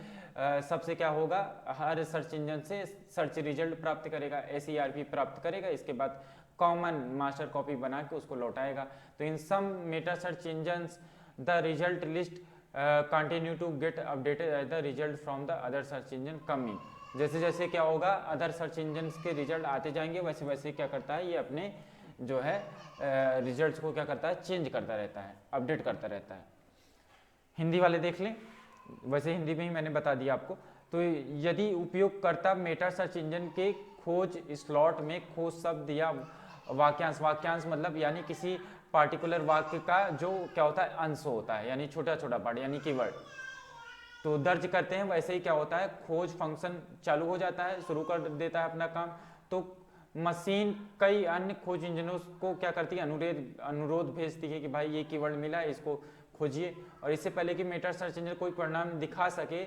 सबसे क्या होगा, हर सर्च इंजन से सर्च रिजल्ट प्राप्त करेगा, ACRP प्राप्त करेगा, इसके बाद कॉमन मास्टर कॉपी बना के उसको लौटाएगा। तो in some meta search engines the result list continue to get updated as the result from the other search engine coming. जैसे जैसे क्या होगा, अदर सर्च इंजन के रिजल्ट आते जाएंगे, वैसे वैसे क्या करता है, ये अपने जो है रिजल्ट्स को क्या करता है, चेंज करता रहता है, अपडेट करता रहता है। हिंदी वाले देख लें, वैसे हिंदी में ही मैंने बता दिया आपको। तो यदि उपयोगकर्ता मेटा सर्च इंजन के खोज स्लॉट में खोज शब्द या वाक्यांश मतलब यानी किसी पार्टिकुलर वाक्य का जो क्या होता है, अंश होता है, यानी छोटा छोटा पार्ट, यानी कीवर्ड, तो दर्ज करते हैं, वैसे ही क्या होता है, खोज फंक्शन चालू हो जाता है, शुरू कर देता है अपना काम। तो मशीन कई अन्य खोज इंजनों को क्या करती है, अनुरोध भेजती है कि भाई ये कीवर्ड मिला है, इसको खोजिए। और इससे पहले कि मेटा सर्च इंजन कोई परिणाम दिखा सके,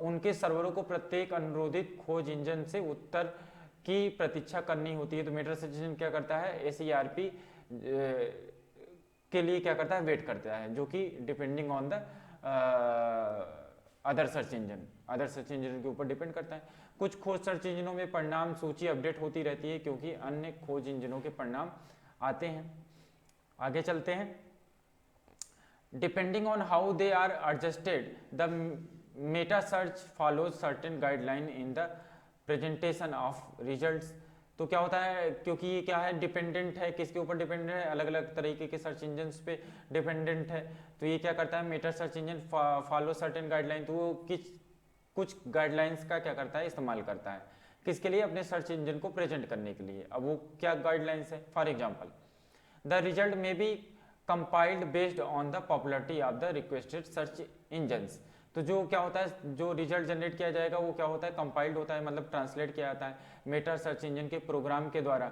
उनके सर्वरों को प्रत्येक अनुरोधित खोज इंजन से उत्तर की प्रतीक्षा करनी होती है। तो मेटा सर्च इंजन क्या करता है, ACRP के लिए क्या करता है, वेट करता है, जो कि depending on the other search engine के ऊपर डिपेंड करता है। कुछ खोज सर्च इंजनों में परिणाम सूची अपडेट होती रहती है, क्योंकि अन्य खोज इंजनों के परिणाम आते हैं। आगे चलते हैं। Depending on how they are adjusted, the meta search follows certain guideline in the presentation of results. तो क्या होता है, क्योंकि ये क्या है, डिपेंडेंट है, किसके ऊपर डिपेंडेंट है, अलग अलग तरीके के सर्च इंजन पे डिपेंडेंट है। तो ये क्या करता है, Meta search engine follow certain guideline, तो वो कुछ गाइडलाइंस का क्या करता है, इस्तेमाल करता है, किसके लिए, अपने सर्च इंजन को प्रेजेंट करने के लिए। अब वो क्या गाइडलाइंस है, for example, the result may be compiled based on the popularity of the requested search engines. तो जो क्या होता है, जो रिजल्ट जनरेट किया जाएगा वो क्या होता है, कंपाइल्ड होता है, मतलब ट्रांसलेट किया जाता है मेटा सर्च इंजन के प्रोग्राम के द्वारा,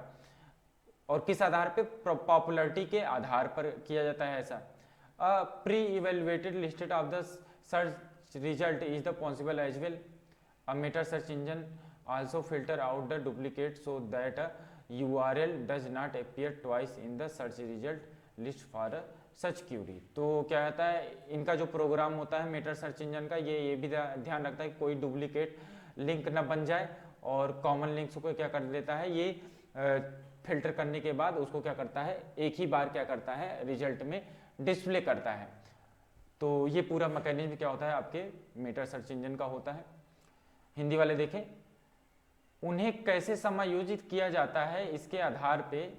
और किस आधार पे, पॉपुलरिटी के आधार पर किया जाता है ऐसा। Pre evaluated listed of the search result is the possible as well. A meta search engine also filter out the duplicate so that a URL does not appear twice in the search result list for such query. तो क्या कहता है, इनका जो प्रोग्राम होता है मेटा सर्च इंजन का, ये भी ध्यान रखता है कि कोई डुप्लीकेट लिंक न बन जाए, और कॉमन लिंक्स को क्या कर देता है, ये फिल्टर करने के बाद उसको क्या करता है, एक ही बार क्या करता है, रिजल्ट में डिस्प्ले करता है। तो ये पूरा मैकेनिज्म क्या होता है, आपके मेटा सर्च इंजन का होता है। हिंदी वाले देखें, उन्हें कैसे समायोजित किया जाता है, इसके आधार पे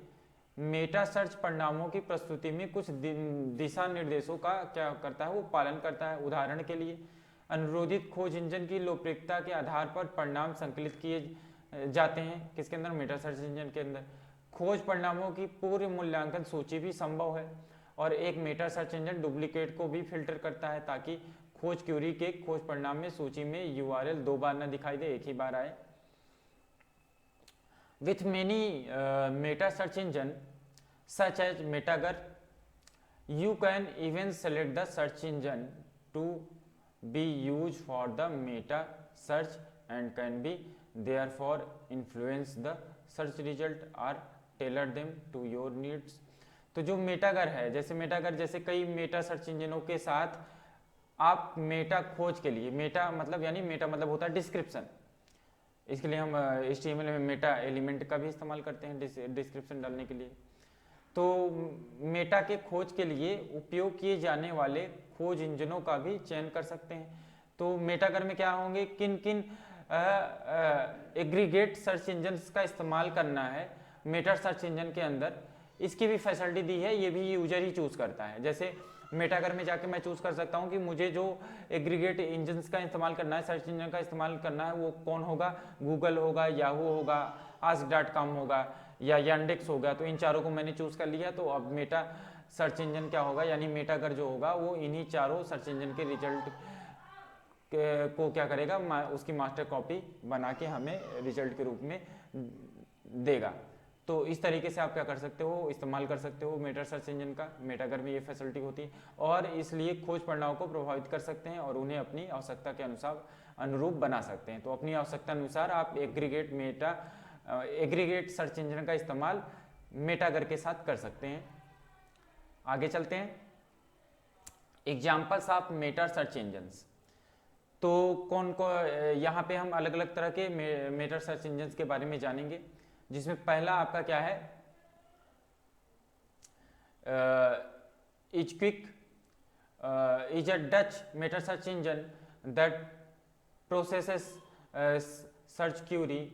मेटा सर्च परिणामों की प्रस्तुति में कुछ दिशा निर्देशों का क्या करता है, वो पालन करता है। उदाहरण के लिए, अनुरोधित खोज इंजन की लोकप्रियता के आधार पर परिणाम संकलित किए जाते हैं, किसके अंदर, मेटा सर्च इंजन के अंदर। खोज परिणामों की पूर्व मूल्यांकन सूची भी संभव है, और एक मेटा सर्च इंजन डुप्लीकेट को भी फिल्टर करता है, ताकि खोज क्यूरी के खोज परिणाम में सूची में URL 2 बार न दिखाई दे, एक ही बार आए। With many meta search engine such as Metager, you can even select the search engine to be used for the meta search and can be therefore influence the search result or tailor them to your needs. तो जो मेटागर है, जैसे मेटागर जैसे कई मेटा सर्च इंजनों के साथ आप मेटा खोज के लिए, मेटा मतलब यानी मेटा मतलब होता है डिस्क्रिप्शन, इसके लिए हम HTML में मेटा एलिमेंट का भी इस्तेमाल करते हैं डिस्क्रिप्शन डालने के लिए। तो मेटा के खोज के लिए उपयोग किए जाने वाले खोज इंजनों का भी चयन कर सकते हैं। तो मेटागर में क्या होंगे, किन किन एग्रीगेट सर्च इंजन का इस्तेमाल करना है मेटा सर्च इंजन के अंदर, इसकी भी फैसिलिटी दी है, ये भी यूजर ही चूज करता है। जैसे मेटागर में जाके मैं चूज कर सकता हूँ कि मुझे जो एग्रीगेट इंजन का इस्तेमाल करना है, सर्च इंजन का इस्तेमाल करना है, वो कौन होगा, गूगल होगा, याहू होगा, ask.com होगा या यांडेक्स होगा। तो इन चारों को मैंने चूज कर लिया। तो अब मेटा सर्च इंजन क्या होगा, यानी मेटागर जो होगा वो इन्हीं चारों सर्च इंजन के रिजल्ट को क्या करेगा, उसकी मास्टर कॉपी बना के हमें रिजल्ट के रूप में देगा। तो इस तरीके से आप क्या कर सकते हो, इस्तेमाल कर सकते हो मेटा सर्च इंजन का। मेटागर में ये फैसिलिटी होती है और इसलिए खोज परिणामों को प्रभावित कर सकते हैं और उन्हें अपनी आवश्यकता के अनुसार अनुरूप बना सकते हैं। तो अपनी आवश्यकता अनुसार आप एग्रीगेट सर्च इंजन का इस्तेमाल मेटागर के साथ कर सकते हैं। आगे चलते हैं, examples of meta search engines. तो कौन को यहाँ पे हम अलग अलग तरह के मेटा सर्च इंजन्स के बारे में जानेंगे, जिसमें पहला आपका क्या है, Ixquick is a Dutch meta search engine that processes search query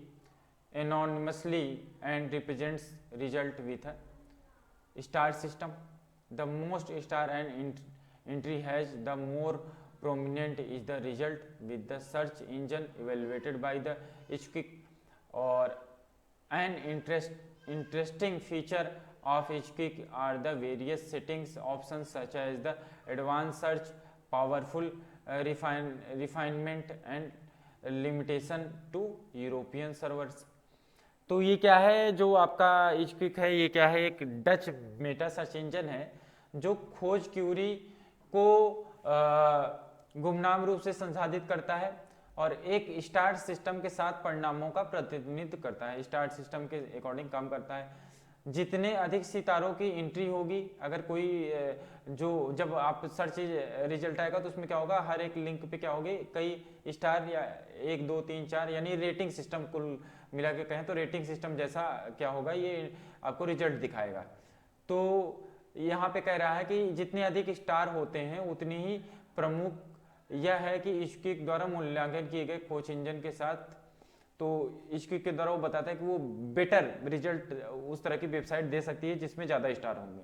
anonymously and represents result with a star system. The most star an entry has, the more prominent is the result with the search engine evaluated by the Ichquick. Or an interesting feature of Ichquick are the various settings options such as the advanced search, powerful refinement and limitation to European servers. तो ये क्या है जो आपका इजक्विक है, ये क्या है, एक डच मेटा सर्च इंजन है जो खोज क्यूरी को गुमनाम रूप से संसाधित करता है और एक स्टार सिस्टम के साथ परिणामों का प्रतिनिधित्व करता है, स्टार सिस्टम के अकॉर्डिंग काम करता है। जितने अधिक सितारों की एंट्री होगी, अगर कोई जो जब आप सर्च रिजल्ट आएगा तो उसमें क्या होगा, हर एक लिंक पे क्या होगी, कई स्टार या 1 2 3 4 यानी रेटिंग सिस्टम कुल मिला के कहें तो रेटिंग सिस्टम जैसा क्या होगा, ये आपको रिजल्ट दिखाएगा। तो यहाँ पे कह रहा है कि जितने अधिक स्टार होते हैं उतनी ही प्रमुख यह है कि इजक्विक द्वारा मूल्यांकन किए गए खोज इंजन के साथ, तो इजक्विक के द्वारा वो बताता है कि वो बेटर रिजल्ट उस तरह की वेबसाइट दे सकती है जिसमें ज्यादा स्टार होंगे।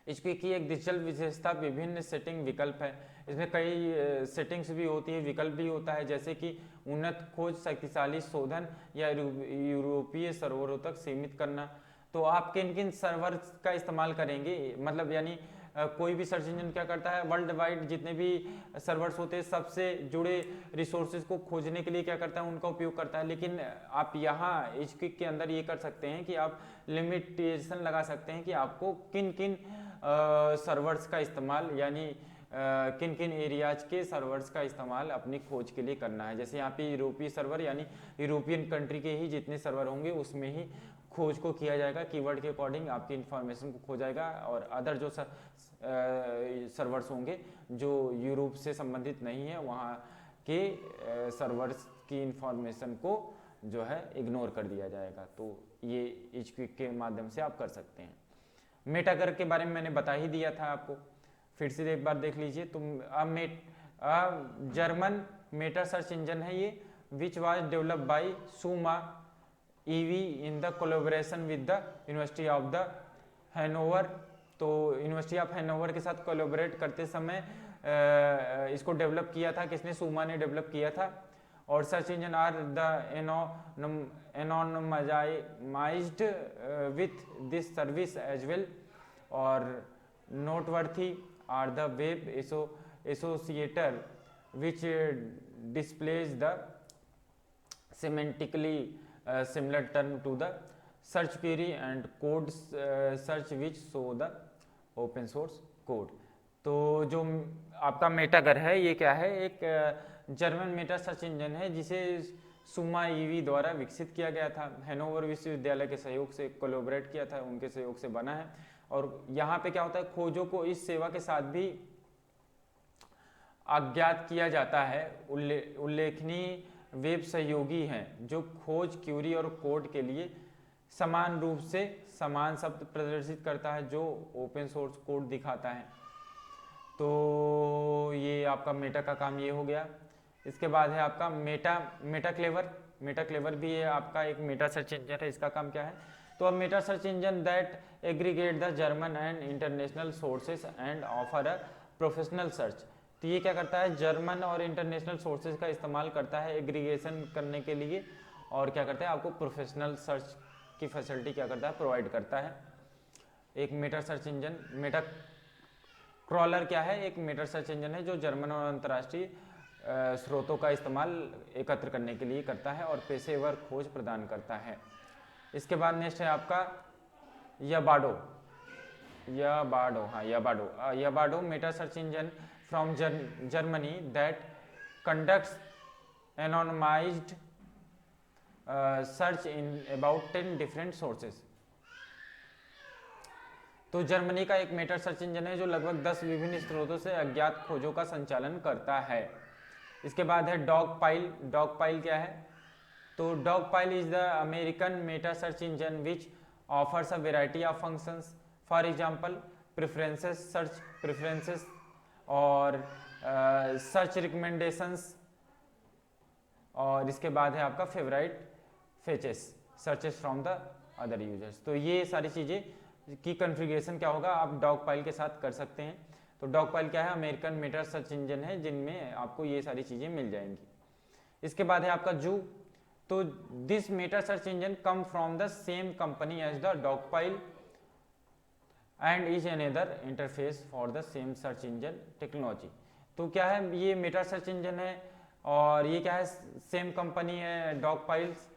इजक्विक की एक डिजिटल विशेषता विभिन्न सेटिंग विकल्प है, इसमें कई सेटिंग्स भी होती है, विकल्प भी होता है, जैसे कि उन्नत खोज, शक्तिशाली शोधन या यूरोपीय सर्वरों तक सीमित करना। तो आप किन किन सर्वर का इस्तेमाल करेंगे, मतलब यानी कोई भी सर्च इंजन क्या करता है, वर्ल्ड वाइड जितने भी सर्वर्स होते हैं सबसे जुड़े रिसोर्सेज को खोजने के लिए क्या करता है, उनका उपयोग करता है। लेकिन आप यहाँ इजक्विक के अंदर ये कर सकते हैं कि आप लिमिटेशन लगा सकते हैं कि आपको किन किन सर्वर्स का इस्तेमाल, यानी किन किन एरियाज के सर्वर्स का इस्तेमाल अपनी खोज के लिए करना है। जैसे यहाँ पे यूरोपीय सर्वर यानी यूरोपियन कंट्री के ही जितने सर्वर होंगे उसमें ही खोज को किया जाएगा, कीवर्ड के अकॉर्डिंग आपकी इंफॉर्मेशन को खोजाएगा। और अदर जो सर्वर्स होंगे जो यूरोप से संबंधित नहीं है, वहाँ के सर्वर्स की इंफॉर्मेशन को जो है इग्नोर कर दिया जाएगा। तो ये इजक्विक के माध्यम से आप कर सकते हैं। मेटागर के बारे में मैंने बता ही दिया था आपको, फिर से एक बार देख लीजिए। तुम जर्मन मेटा सर्च इंजन है ये, which was develop by Suma EV in the collaboration with the University of the Hannover. तो यूनिवर्सिटी ऑफ हैनोवर के साथ कोलैबोरेट करते समय इसको डेवलप किया था, किसने, सुमा ने डेवलप किया था। और search engine are the anonymized with this service as well. और noteworthy are the web associator which displays the semantically similar term to the search query and code search which show the open source code। तो जो आपका मेटागर है ये क्या है, एक जर्मन मेटा सर्च इंजन है जिसे सुमा ईवी द्वारा विकसित किया गया था, हैनोवर विश्वविद्यालय के सहयोग से कोलैबोरेट किया था, उनके सहयोग से बना है। और यहाँ पे क्या होता है, खोजों को इस सेवा के साथ भी अज्ञात किया जाता है। उल्लेखनीय वेब सहयोगी हैं जो खोज, क्यूरी और कोड के लिए समान रूप से समान शब्द प्रदर्शित करता है जो ओपन सोर्स कोड दिखाता है। तो ये आपका मेटा का काम ये हो गया। इसके बाद है आपका मेटा क्लेवर भी है आपका एक मेटा सर्च इंजन है। इसका काम क्या है? तो अब meta search engine that aggregate the German and international sources and offer a professional search. तो ये क्या करता है? जर्मन और इंटरनेशनल सोर्सेज का इस्तेमाल करता है एग्रीगेशन करने के लिए, और क्या करता है? आपको प्रोफेशनल सर्च की फैसिलिटी क्या करता है? प्रोवाइड करता है। एक Meta search engine, Meta crawler क्या है? एक मेटा सर्च इंजन है जो जर्मन और अंतर्राष्ट्रीय स्रोतों का इस्तेमाल एकत्र करने के लिए करता है और पेशेवर खोज प्रदान करता है। इसके बाद नेक्स्ट है आपका Yabado meta search engine from Germany that conducts anonymized search in about 10 different sources. तो जर्मनी का एक मेटा सर्च इंजन है जो लगभग 10 विभिन्न स्रोतों से अज्ञात खोजों का संचालन करता है। इसके बाद है डॉगपाइल क्या है? तो Dogpile is the American meta search engine which offers a variety of functions, for example preferences, search preferences और सर्च रिकमेंडेशंस। और इसके बाद है आपका favourite fetches, searches from the other users. तो ये सारी चीज़ें की कॉन्फ़िगरेशन क्या होगा आप डॉगपाइल के साथ कर सकते हैं। तो डॉगपाइल क्या है? अमेरिकन मेटा सर्च इंजन है जिनमें आपको ये सारी चीज़ें मिल जाएंगी। इसके बाद है आपका जू। तो this meta search engine come from the same company as the Dogpile and is another interface for the same search engine technology. तो क्या है? ये मेटा सर्च इंजन है और ये क्या है? सेम कंपनी है डॉगपाइल्स,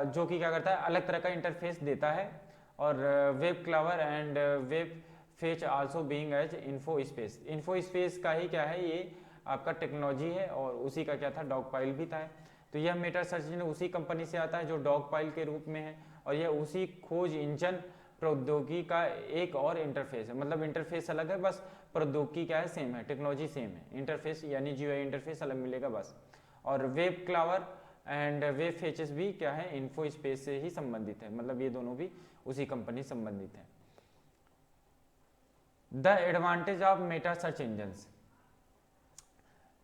जो कि क्या करता है? अलग तरह का इंटरफेस देता है। और web crawler and web fetch also being as InfoSpace का ही क्या है? ये आपका टेक्नोलॉजी है और उसी का क्या था? डॉगपाइल भी था। तो यह मेटा सर्च इंजन उसी कंपनी से आता है जो डॉगपाइल के रूप में है, और यह उसी खोज इंजन प्रौद्योगिकी का एक और इंटरफेस है। मतलब इंटरफेस अलग है, बस प्रौद्योगिकी क्या है? सेम है, टेक्नोलॉजी सेम है, इंटरफेस यानी जीयूआई इंटरफेस अलग मिलेगा बस। और वेब क्लावर एंड वेब फेचेस भी क्या है? इन्फो स्पेस से ही संबंधित है, मतलब ये दोनों भी उसी कंपनी संबंधित है। The advantage of meta search engines.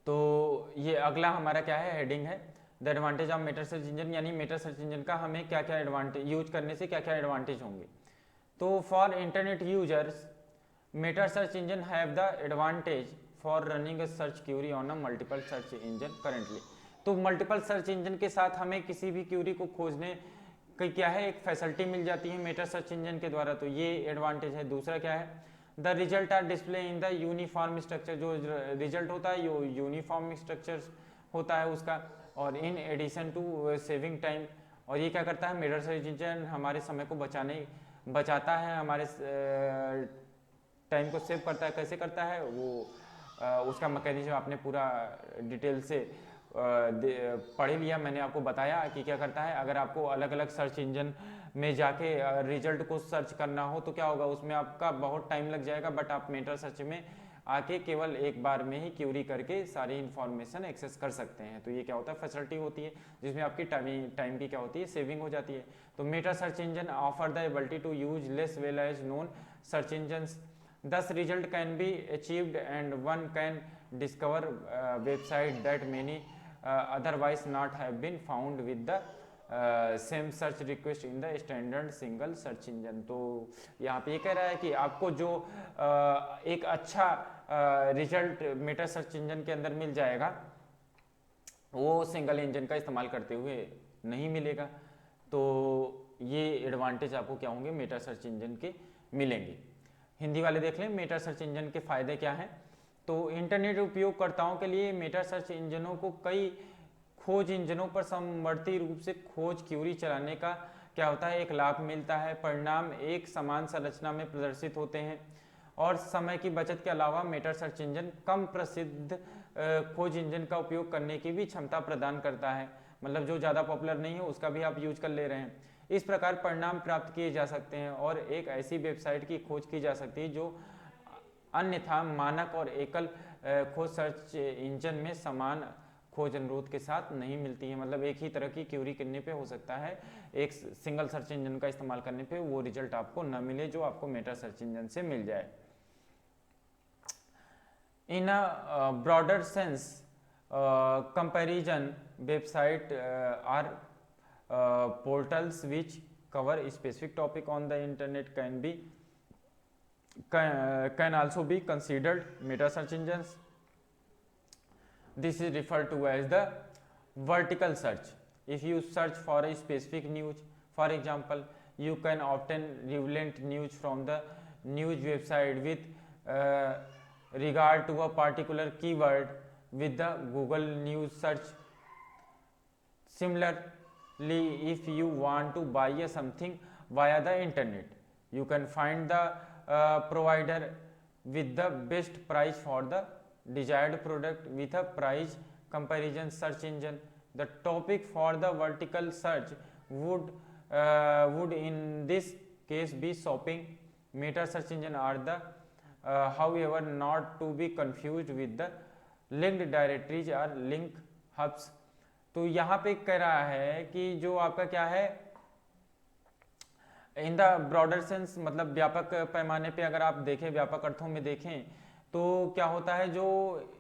तो ये अगला हमारा क्या है? हेडिंग है the advantage of meta search engine, यानी मेटा सर्च इंजन का हमें क्या क्या एडवांटेज, यूज करने से क्या क्या एडवांटेज होंगे। तो for internet users meta search engine have the advantage for running a search query on a multiple search engine currently. तो मल्टीपल सर्च इंजन के साथ हमें किसी भी क्यूरी को खोजने की क्या है? एक फैसिलिटी मिल जाती है मेटा सर्च इंजन के द्वारा, तो ये एडवांटेज है। दूसरा क्या है? The result are display in the uniform structure. जो रिजल्ट होता है यूनिफॉर्म स्ट्रक्चर होता है उसका, और in addition to saving time. और ये क्या करता है? मेटा सर्च इंजन हमारे समय को बचाता है, हमारे टाइम को सेव करता है। कैसे करता है वो उसका मैकेनिज्म आपने पूरा डिटेल से पढ़ लिया, मैंने आपको बताया कि क्या करता है। अगर आपको अलग अलग सर्च इंजन में जाके रिजल्ट को सर्च करना हो तो क्या होगा? उसमें आपका बहुत टाइम लग जाएगा, बट आप मेटा सर्च में आके केवल एक बार में ही क्यूरी करके सारी इन्फॉर्मेशन एक्सेस कर सकते हैं। तो ये क्या होता है? फैसिलिटी होती है जिसमें आपकी टाइम की क्या होती है? सेविंग हो जाती है। तो meta search engine offer the ability to use less well as known search engines, thus result can be achieved and one can discover website that many otherwise not have been found with the same search request in the standard single search engine। तो यहाँ पे ये कह रहा है कि आपको जो एक अच्छा रिजल्ट मेटा सर्च इंजन के अंदर मिल जाएगा वो सिंगल इंजन का इस्तेमाल करते हुए नहीं मिलेगा। तो ये एडवांटेज आपको क्या होंगे? मेटा सर्च इंजन के मिलेंगे। हिंदी वाले देख लें मेटा सर्च इंजन के फायदे क्या हैं। तो इंटरनेट उपयोगकर्ताओं के लिए मेटा सर्च इंजनों को कई खोज इंजनों पर समवर्ती रूप से खोज क्यूरी चलाने का क्या होता है? एक लाभ मिलता है। परिणाम एक समान संरचना में प्रदर्शित होते हैं और समय की बचत के अलावा मेटा सर्च इंजन कम प्रसिद्ध खोज इंजन का उपयोग करने की भी क्षमता प्रदान करता है। मतलब जो ज़्यादा पॉपुलर नहीं है उसका भी आप यूज कर ले रहे हैं। इस प्रकार परिणाम प्राप्त किए जा सकते हैं और एक ऐसी वेबसाइट की खोज की जा सकती है जो अन्यथा मानक और एकल खोज सर्च इंजन में समान खोज अनुरोध के साथ नहीं मिलती है। मतलब एक ही तरह की क्यूरी करने पे हो सकता है एक सिंगल सर्च इंजन का इस्तेमाल करने पे वो रिजल्ट आपको न मिले जो आपको मेटा सर्च इंजन से मिल जाए। In a broader sense comparison website are portals which cover a specific topic on the internet can also be considered meta search engines. This is referred to as the vertical search. If you search for a specific news, for example, you can obtain relevant news from the news website with regard to a particular keyword with the Google News search. Similarly, if you want to buy something via the internet, you can find the provider with the best price for the desired product with a price comparison search engine. The topic for the vertical search would in this case be shopping. Meta search engine are the however not to be confused with the linked directories or link hubs. तो यहाँ पे कह रहा है कि जो आपका क्या है इन द ब्रॉडर सेंस, मतलब व्यापक पैमाने पे अगर आप देखें, व्यापक अर्थों में देखें तो क्या होता है, जो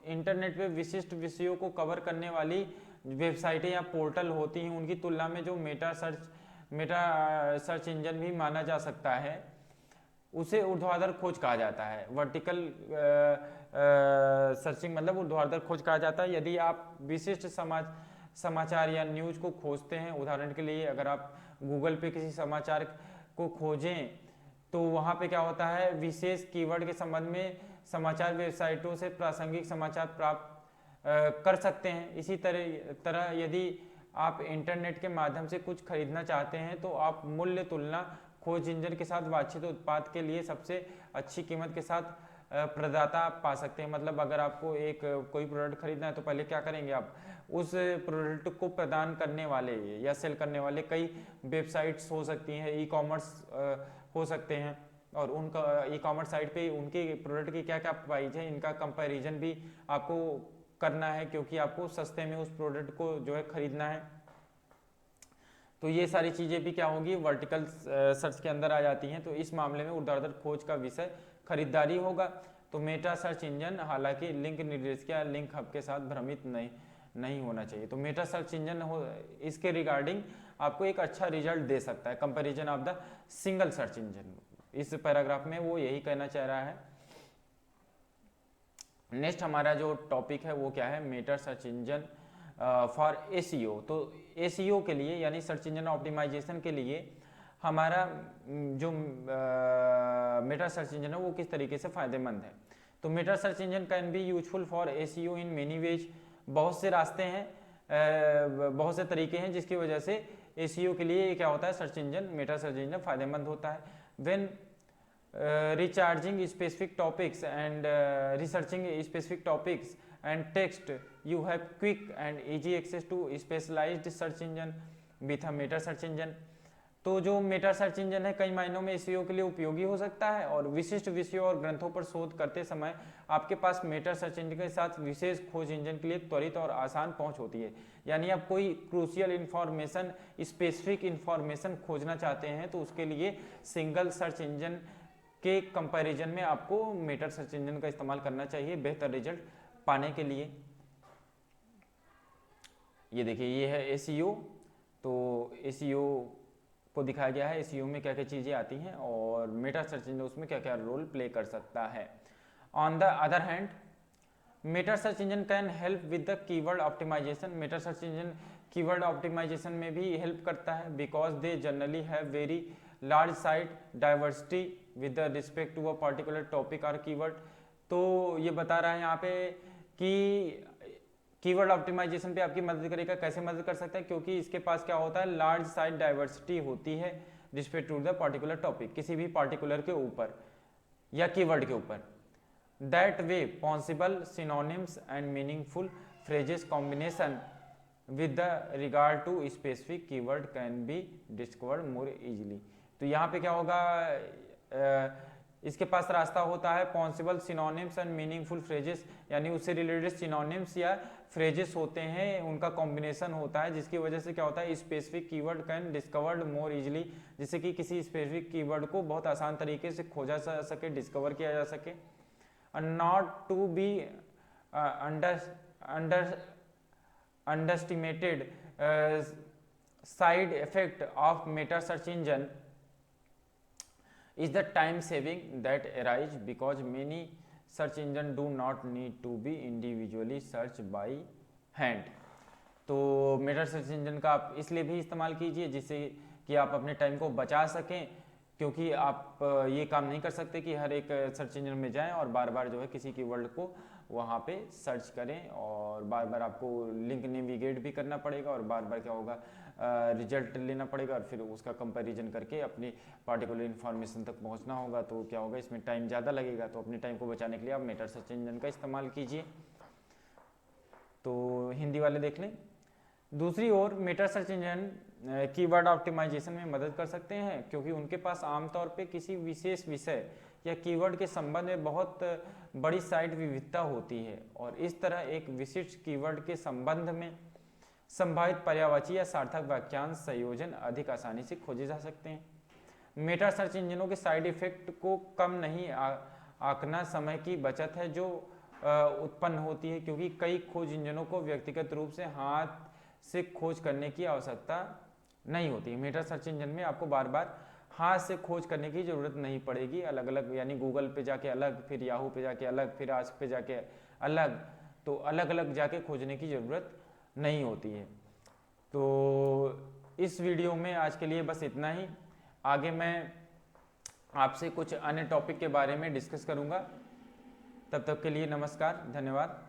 इंटरनेट पे विशिष्ट विषयों को कवर करने वाली वेबसाइटें या पोर्टल होती हैं उनकी तुलना में जो मेटा सर्च इंजन भी माना जा सकता है उसे ऊर्ध्वाधर खोज कहा जाता है। वर्टिकल सर्चिंग मतलब ऊर्ध्वाधर खोज कहा जाता है। यदि आप विशिष्ट समाचार या न्यूज को खोजते हैं, उदाहरण के लिए अगर आप गूगल पे किसी समाचार को खोजें तो वहाँ पे क्या होता है, विशेष कीवर्ड के संबंध में समाचार वेबसाइटों से प्रासंगिक समाचार प्राप्त कर सकते हैं। इसी तरह यदि आप इंटरनेट के माध्यम से कुछ खरीदना चाहते हैं तो आप मूल्य तुलना खोज इंजन के साथ वांछित उत्पाद के लिए सबसे अच्छी कीमत के साथ प्रदाता पा सकते हैं। मतलब अगर आपको कोई प्रोडक्ट खरीदना है तो पहले क्या करेंगे, आप उस प्रोडक्ट को प्रदान करने वाले या सेल करने वाले कई वेबसाइट्स हो सकती हैं, ई कॉमर्स हो सकते हैं, और उनका ई कॉमर्स साइट पे उनके प्रोडक्ट की क्या क्या प्राइस है इनका कंपैरिजन भी आपको करना है, क्योंकि आपको सस्ते में उस प्रोडक्ट को जो है खरीदना है। तो ये सारी चीज़ें भी क्या होंगी, वर्टिकल सर्च के अंदर आ जाती हैं। तो इस मामले में ऊर्ध्वाधर खोज का विषय खरीदारी होगा। तो मेटा सर्च इंजन हालांकि लिंक निर्देश या लिंक हब के साथ भ्रमित नहीं होना चाहिए। तो मेटा सर्च इंजन इसके रिगार्डिंग आपको एक अच्छा रिजल्ट दे सकता है comparison of the single search engine. इस पैराग्राफ में वो यही कहना चाह रहा है। नेक्स्ट हमारा जो टॉपिक है वो क्या है, Meta search engine for ACO. तो एसीओ के लिए यानी सर्च इंजन ऑप्टिमाइजेशन के लिए हमारा जो मेटा सर्च इंजन है वो किस तरीके से फायदेमंद है। तो meta search engine can be useful for ACO in many ways. बहुत से रास्ते हैं, बहुत से तरीके हैं जिसकी वजह से एसीओ के लिए क्या होता है, search engine Meta search engine फायदेमंद होता है। When recharging specific topics and researching specific topics and text, you have quick and easy access to specialized search engine with a meta search engine। तो जो मेटा सर्च इंजन है कई मायनों में एसईओ के लिए उपयोगी हो सकता है, और विशिष्ट विषयों और ग्रंथों पर शोध करते समय आपके पास मेटा सर्च इंजन के साथ विशेष खोज इंजन के लिए त्वरित और आसान पहुंच होती है। यानी आप कोई क्रूशियल इंफॉर्मेशन, स्पेसिफिक इंफॉर्मेशन खोजना चाहते हैं तो उसके लिए सिंगल सर्च इंजन के कंपैरिजन में आपको मेटा सर्च इंजन का इस्तेमाल करना चाहिए बेहतर रिजल्ट पाने के लिए। ये देखिए ये है एसीओ। तो एसीओ को दिखाया गया है एसीओ में क्या क्या चीज़ें आती हैं और मेटा सर्च इंजन उसमें क्या क्या रोल प्ले कर सकता है। On the other hand meta search engine can help with the keyword optimization. Meta search engine keyword optimisation में भी हेल्प करता है because they generally have very large site diversity with the respect to a particular topic और कीवर्ड। तो ये बता रहा है यहाँ पे कि कीवर्ड ऑप्टिमाइजेशन पे आपकी मदद करेगा। कैसे मदद कर सकता है, क्योंकि इसके पास क्या होता है, लार्ज साइट डाइवर्सिटी होती है respect to the particular topic, किसी भी पर्टिकुलर के ऊपर या कीवर्ड के ऊपर। That way possible synonyms and meaningful phrases combination with the regard to specific keyword can be discovered more easily. तो यहाँ पे क्या होगा, इसके पास रास्ता होता है possible synonyms and meaningful phrases, यानी उससे रिलेटेड सिनोनिम्स या फ्रेजेस होते हैं, उनका कॉम्बिनेशन होता है, जिसकी वजह से क्या होता है specific keyword can discovered more easily, जिससे कि किसी स्पेसिफिक कीवर्ड को बहुत आसान तरीके से खोजा जा सके, डिस्कवर किया जा सके। Not to be underestimated side effect of meta search engine is the time saving that arise because many search engine do not need to be individually searched by hand। तो मेटा सर्च इंजन का आप इसलिए भी इस्तेमाल कीजिए जिससे कि आप अपने टाइम को बचा सकें, क्योंकि आप ये काम नहीं कर सकते कि हर एक सर्च इंजन में जाएं और बार बार जो है किसी कीवर्ड को वहाँ पे सर्च करें, और बार बार आपको लिंक नेविगेट भी करना पड़ेगा, और बार बार क्या होगा रिजल्ट लेना पड़ेगा, और फिर उसका कंपैरिजन करके अपनी पार्टिकुलर इन्फॉर्मेशन तक पहुँचना होगा। तो क्या होगा इसमें टाइम ज़्यादा लगेगा। तो अपने टाइम को बचाने के लिए आप मेटा सर्च इंजन का इस्तेमाल कीजिए। तो हिंदी वाले देख लें। दूसरी ओर meta search engine keyword optimisation में मदद कर सकते हैं, क्योंकि उनके पास आमतौर पे किसी विशेष विषय या कीवर्ड के संबंध में बहुत बड़ी साइट विविधता होती है, और इस तरह एक विशिष्ट कीवर्ड के संबंध में संभावित पर्यायवाची या सार्थक वाक्यांश संयोजन अधिक आसानी से खोजे जा सकते हैं। मेटा सर्च इंजनों के साइड इफेक्ट को कम नहीं आंकना समय की बचत है जो उत्पन्न होती है, क्योंकि कई खोज इंजनों को व्यक्तिगत रूप से हाथ से खोज करने की आवश्यकता नहीं होती। मेटा सर्च इंजन में आपको बार बार हाथ से खोज करने की जरूरत नहीं पड़ेगी। अलग अलग यानी गूगल पे जाके अलग, फिर याहू पे जाके अलग, फिर आस्क पे जाके अलग, तो अलग अलग जाके खोजने की ज़रूरत नहीं होती है। तो इस वीडियो में आज के लिए बस इतना ही। आगे मैं आपसे कुछ अन्य टॉपिक के बारे में डिस्कस करूँगा। तब तक के लिए नमस्कार, धन्यवाद।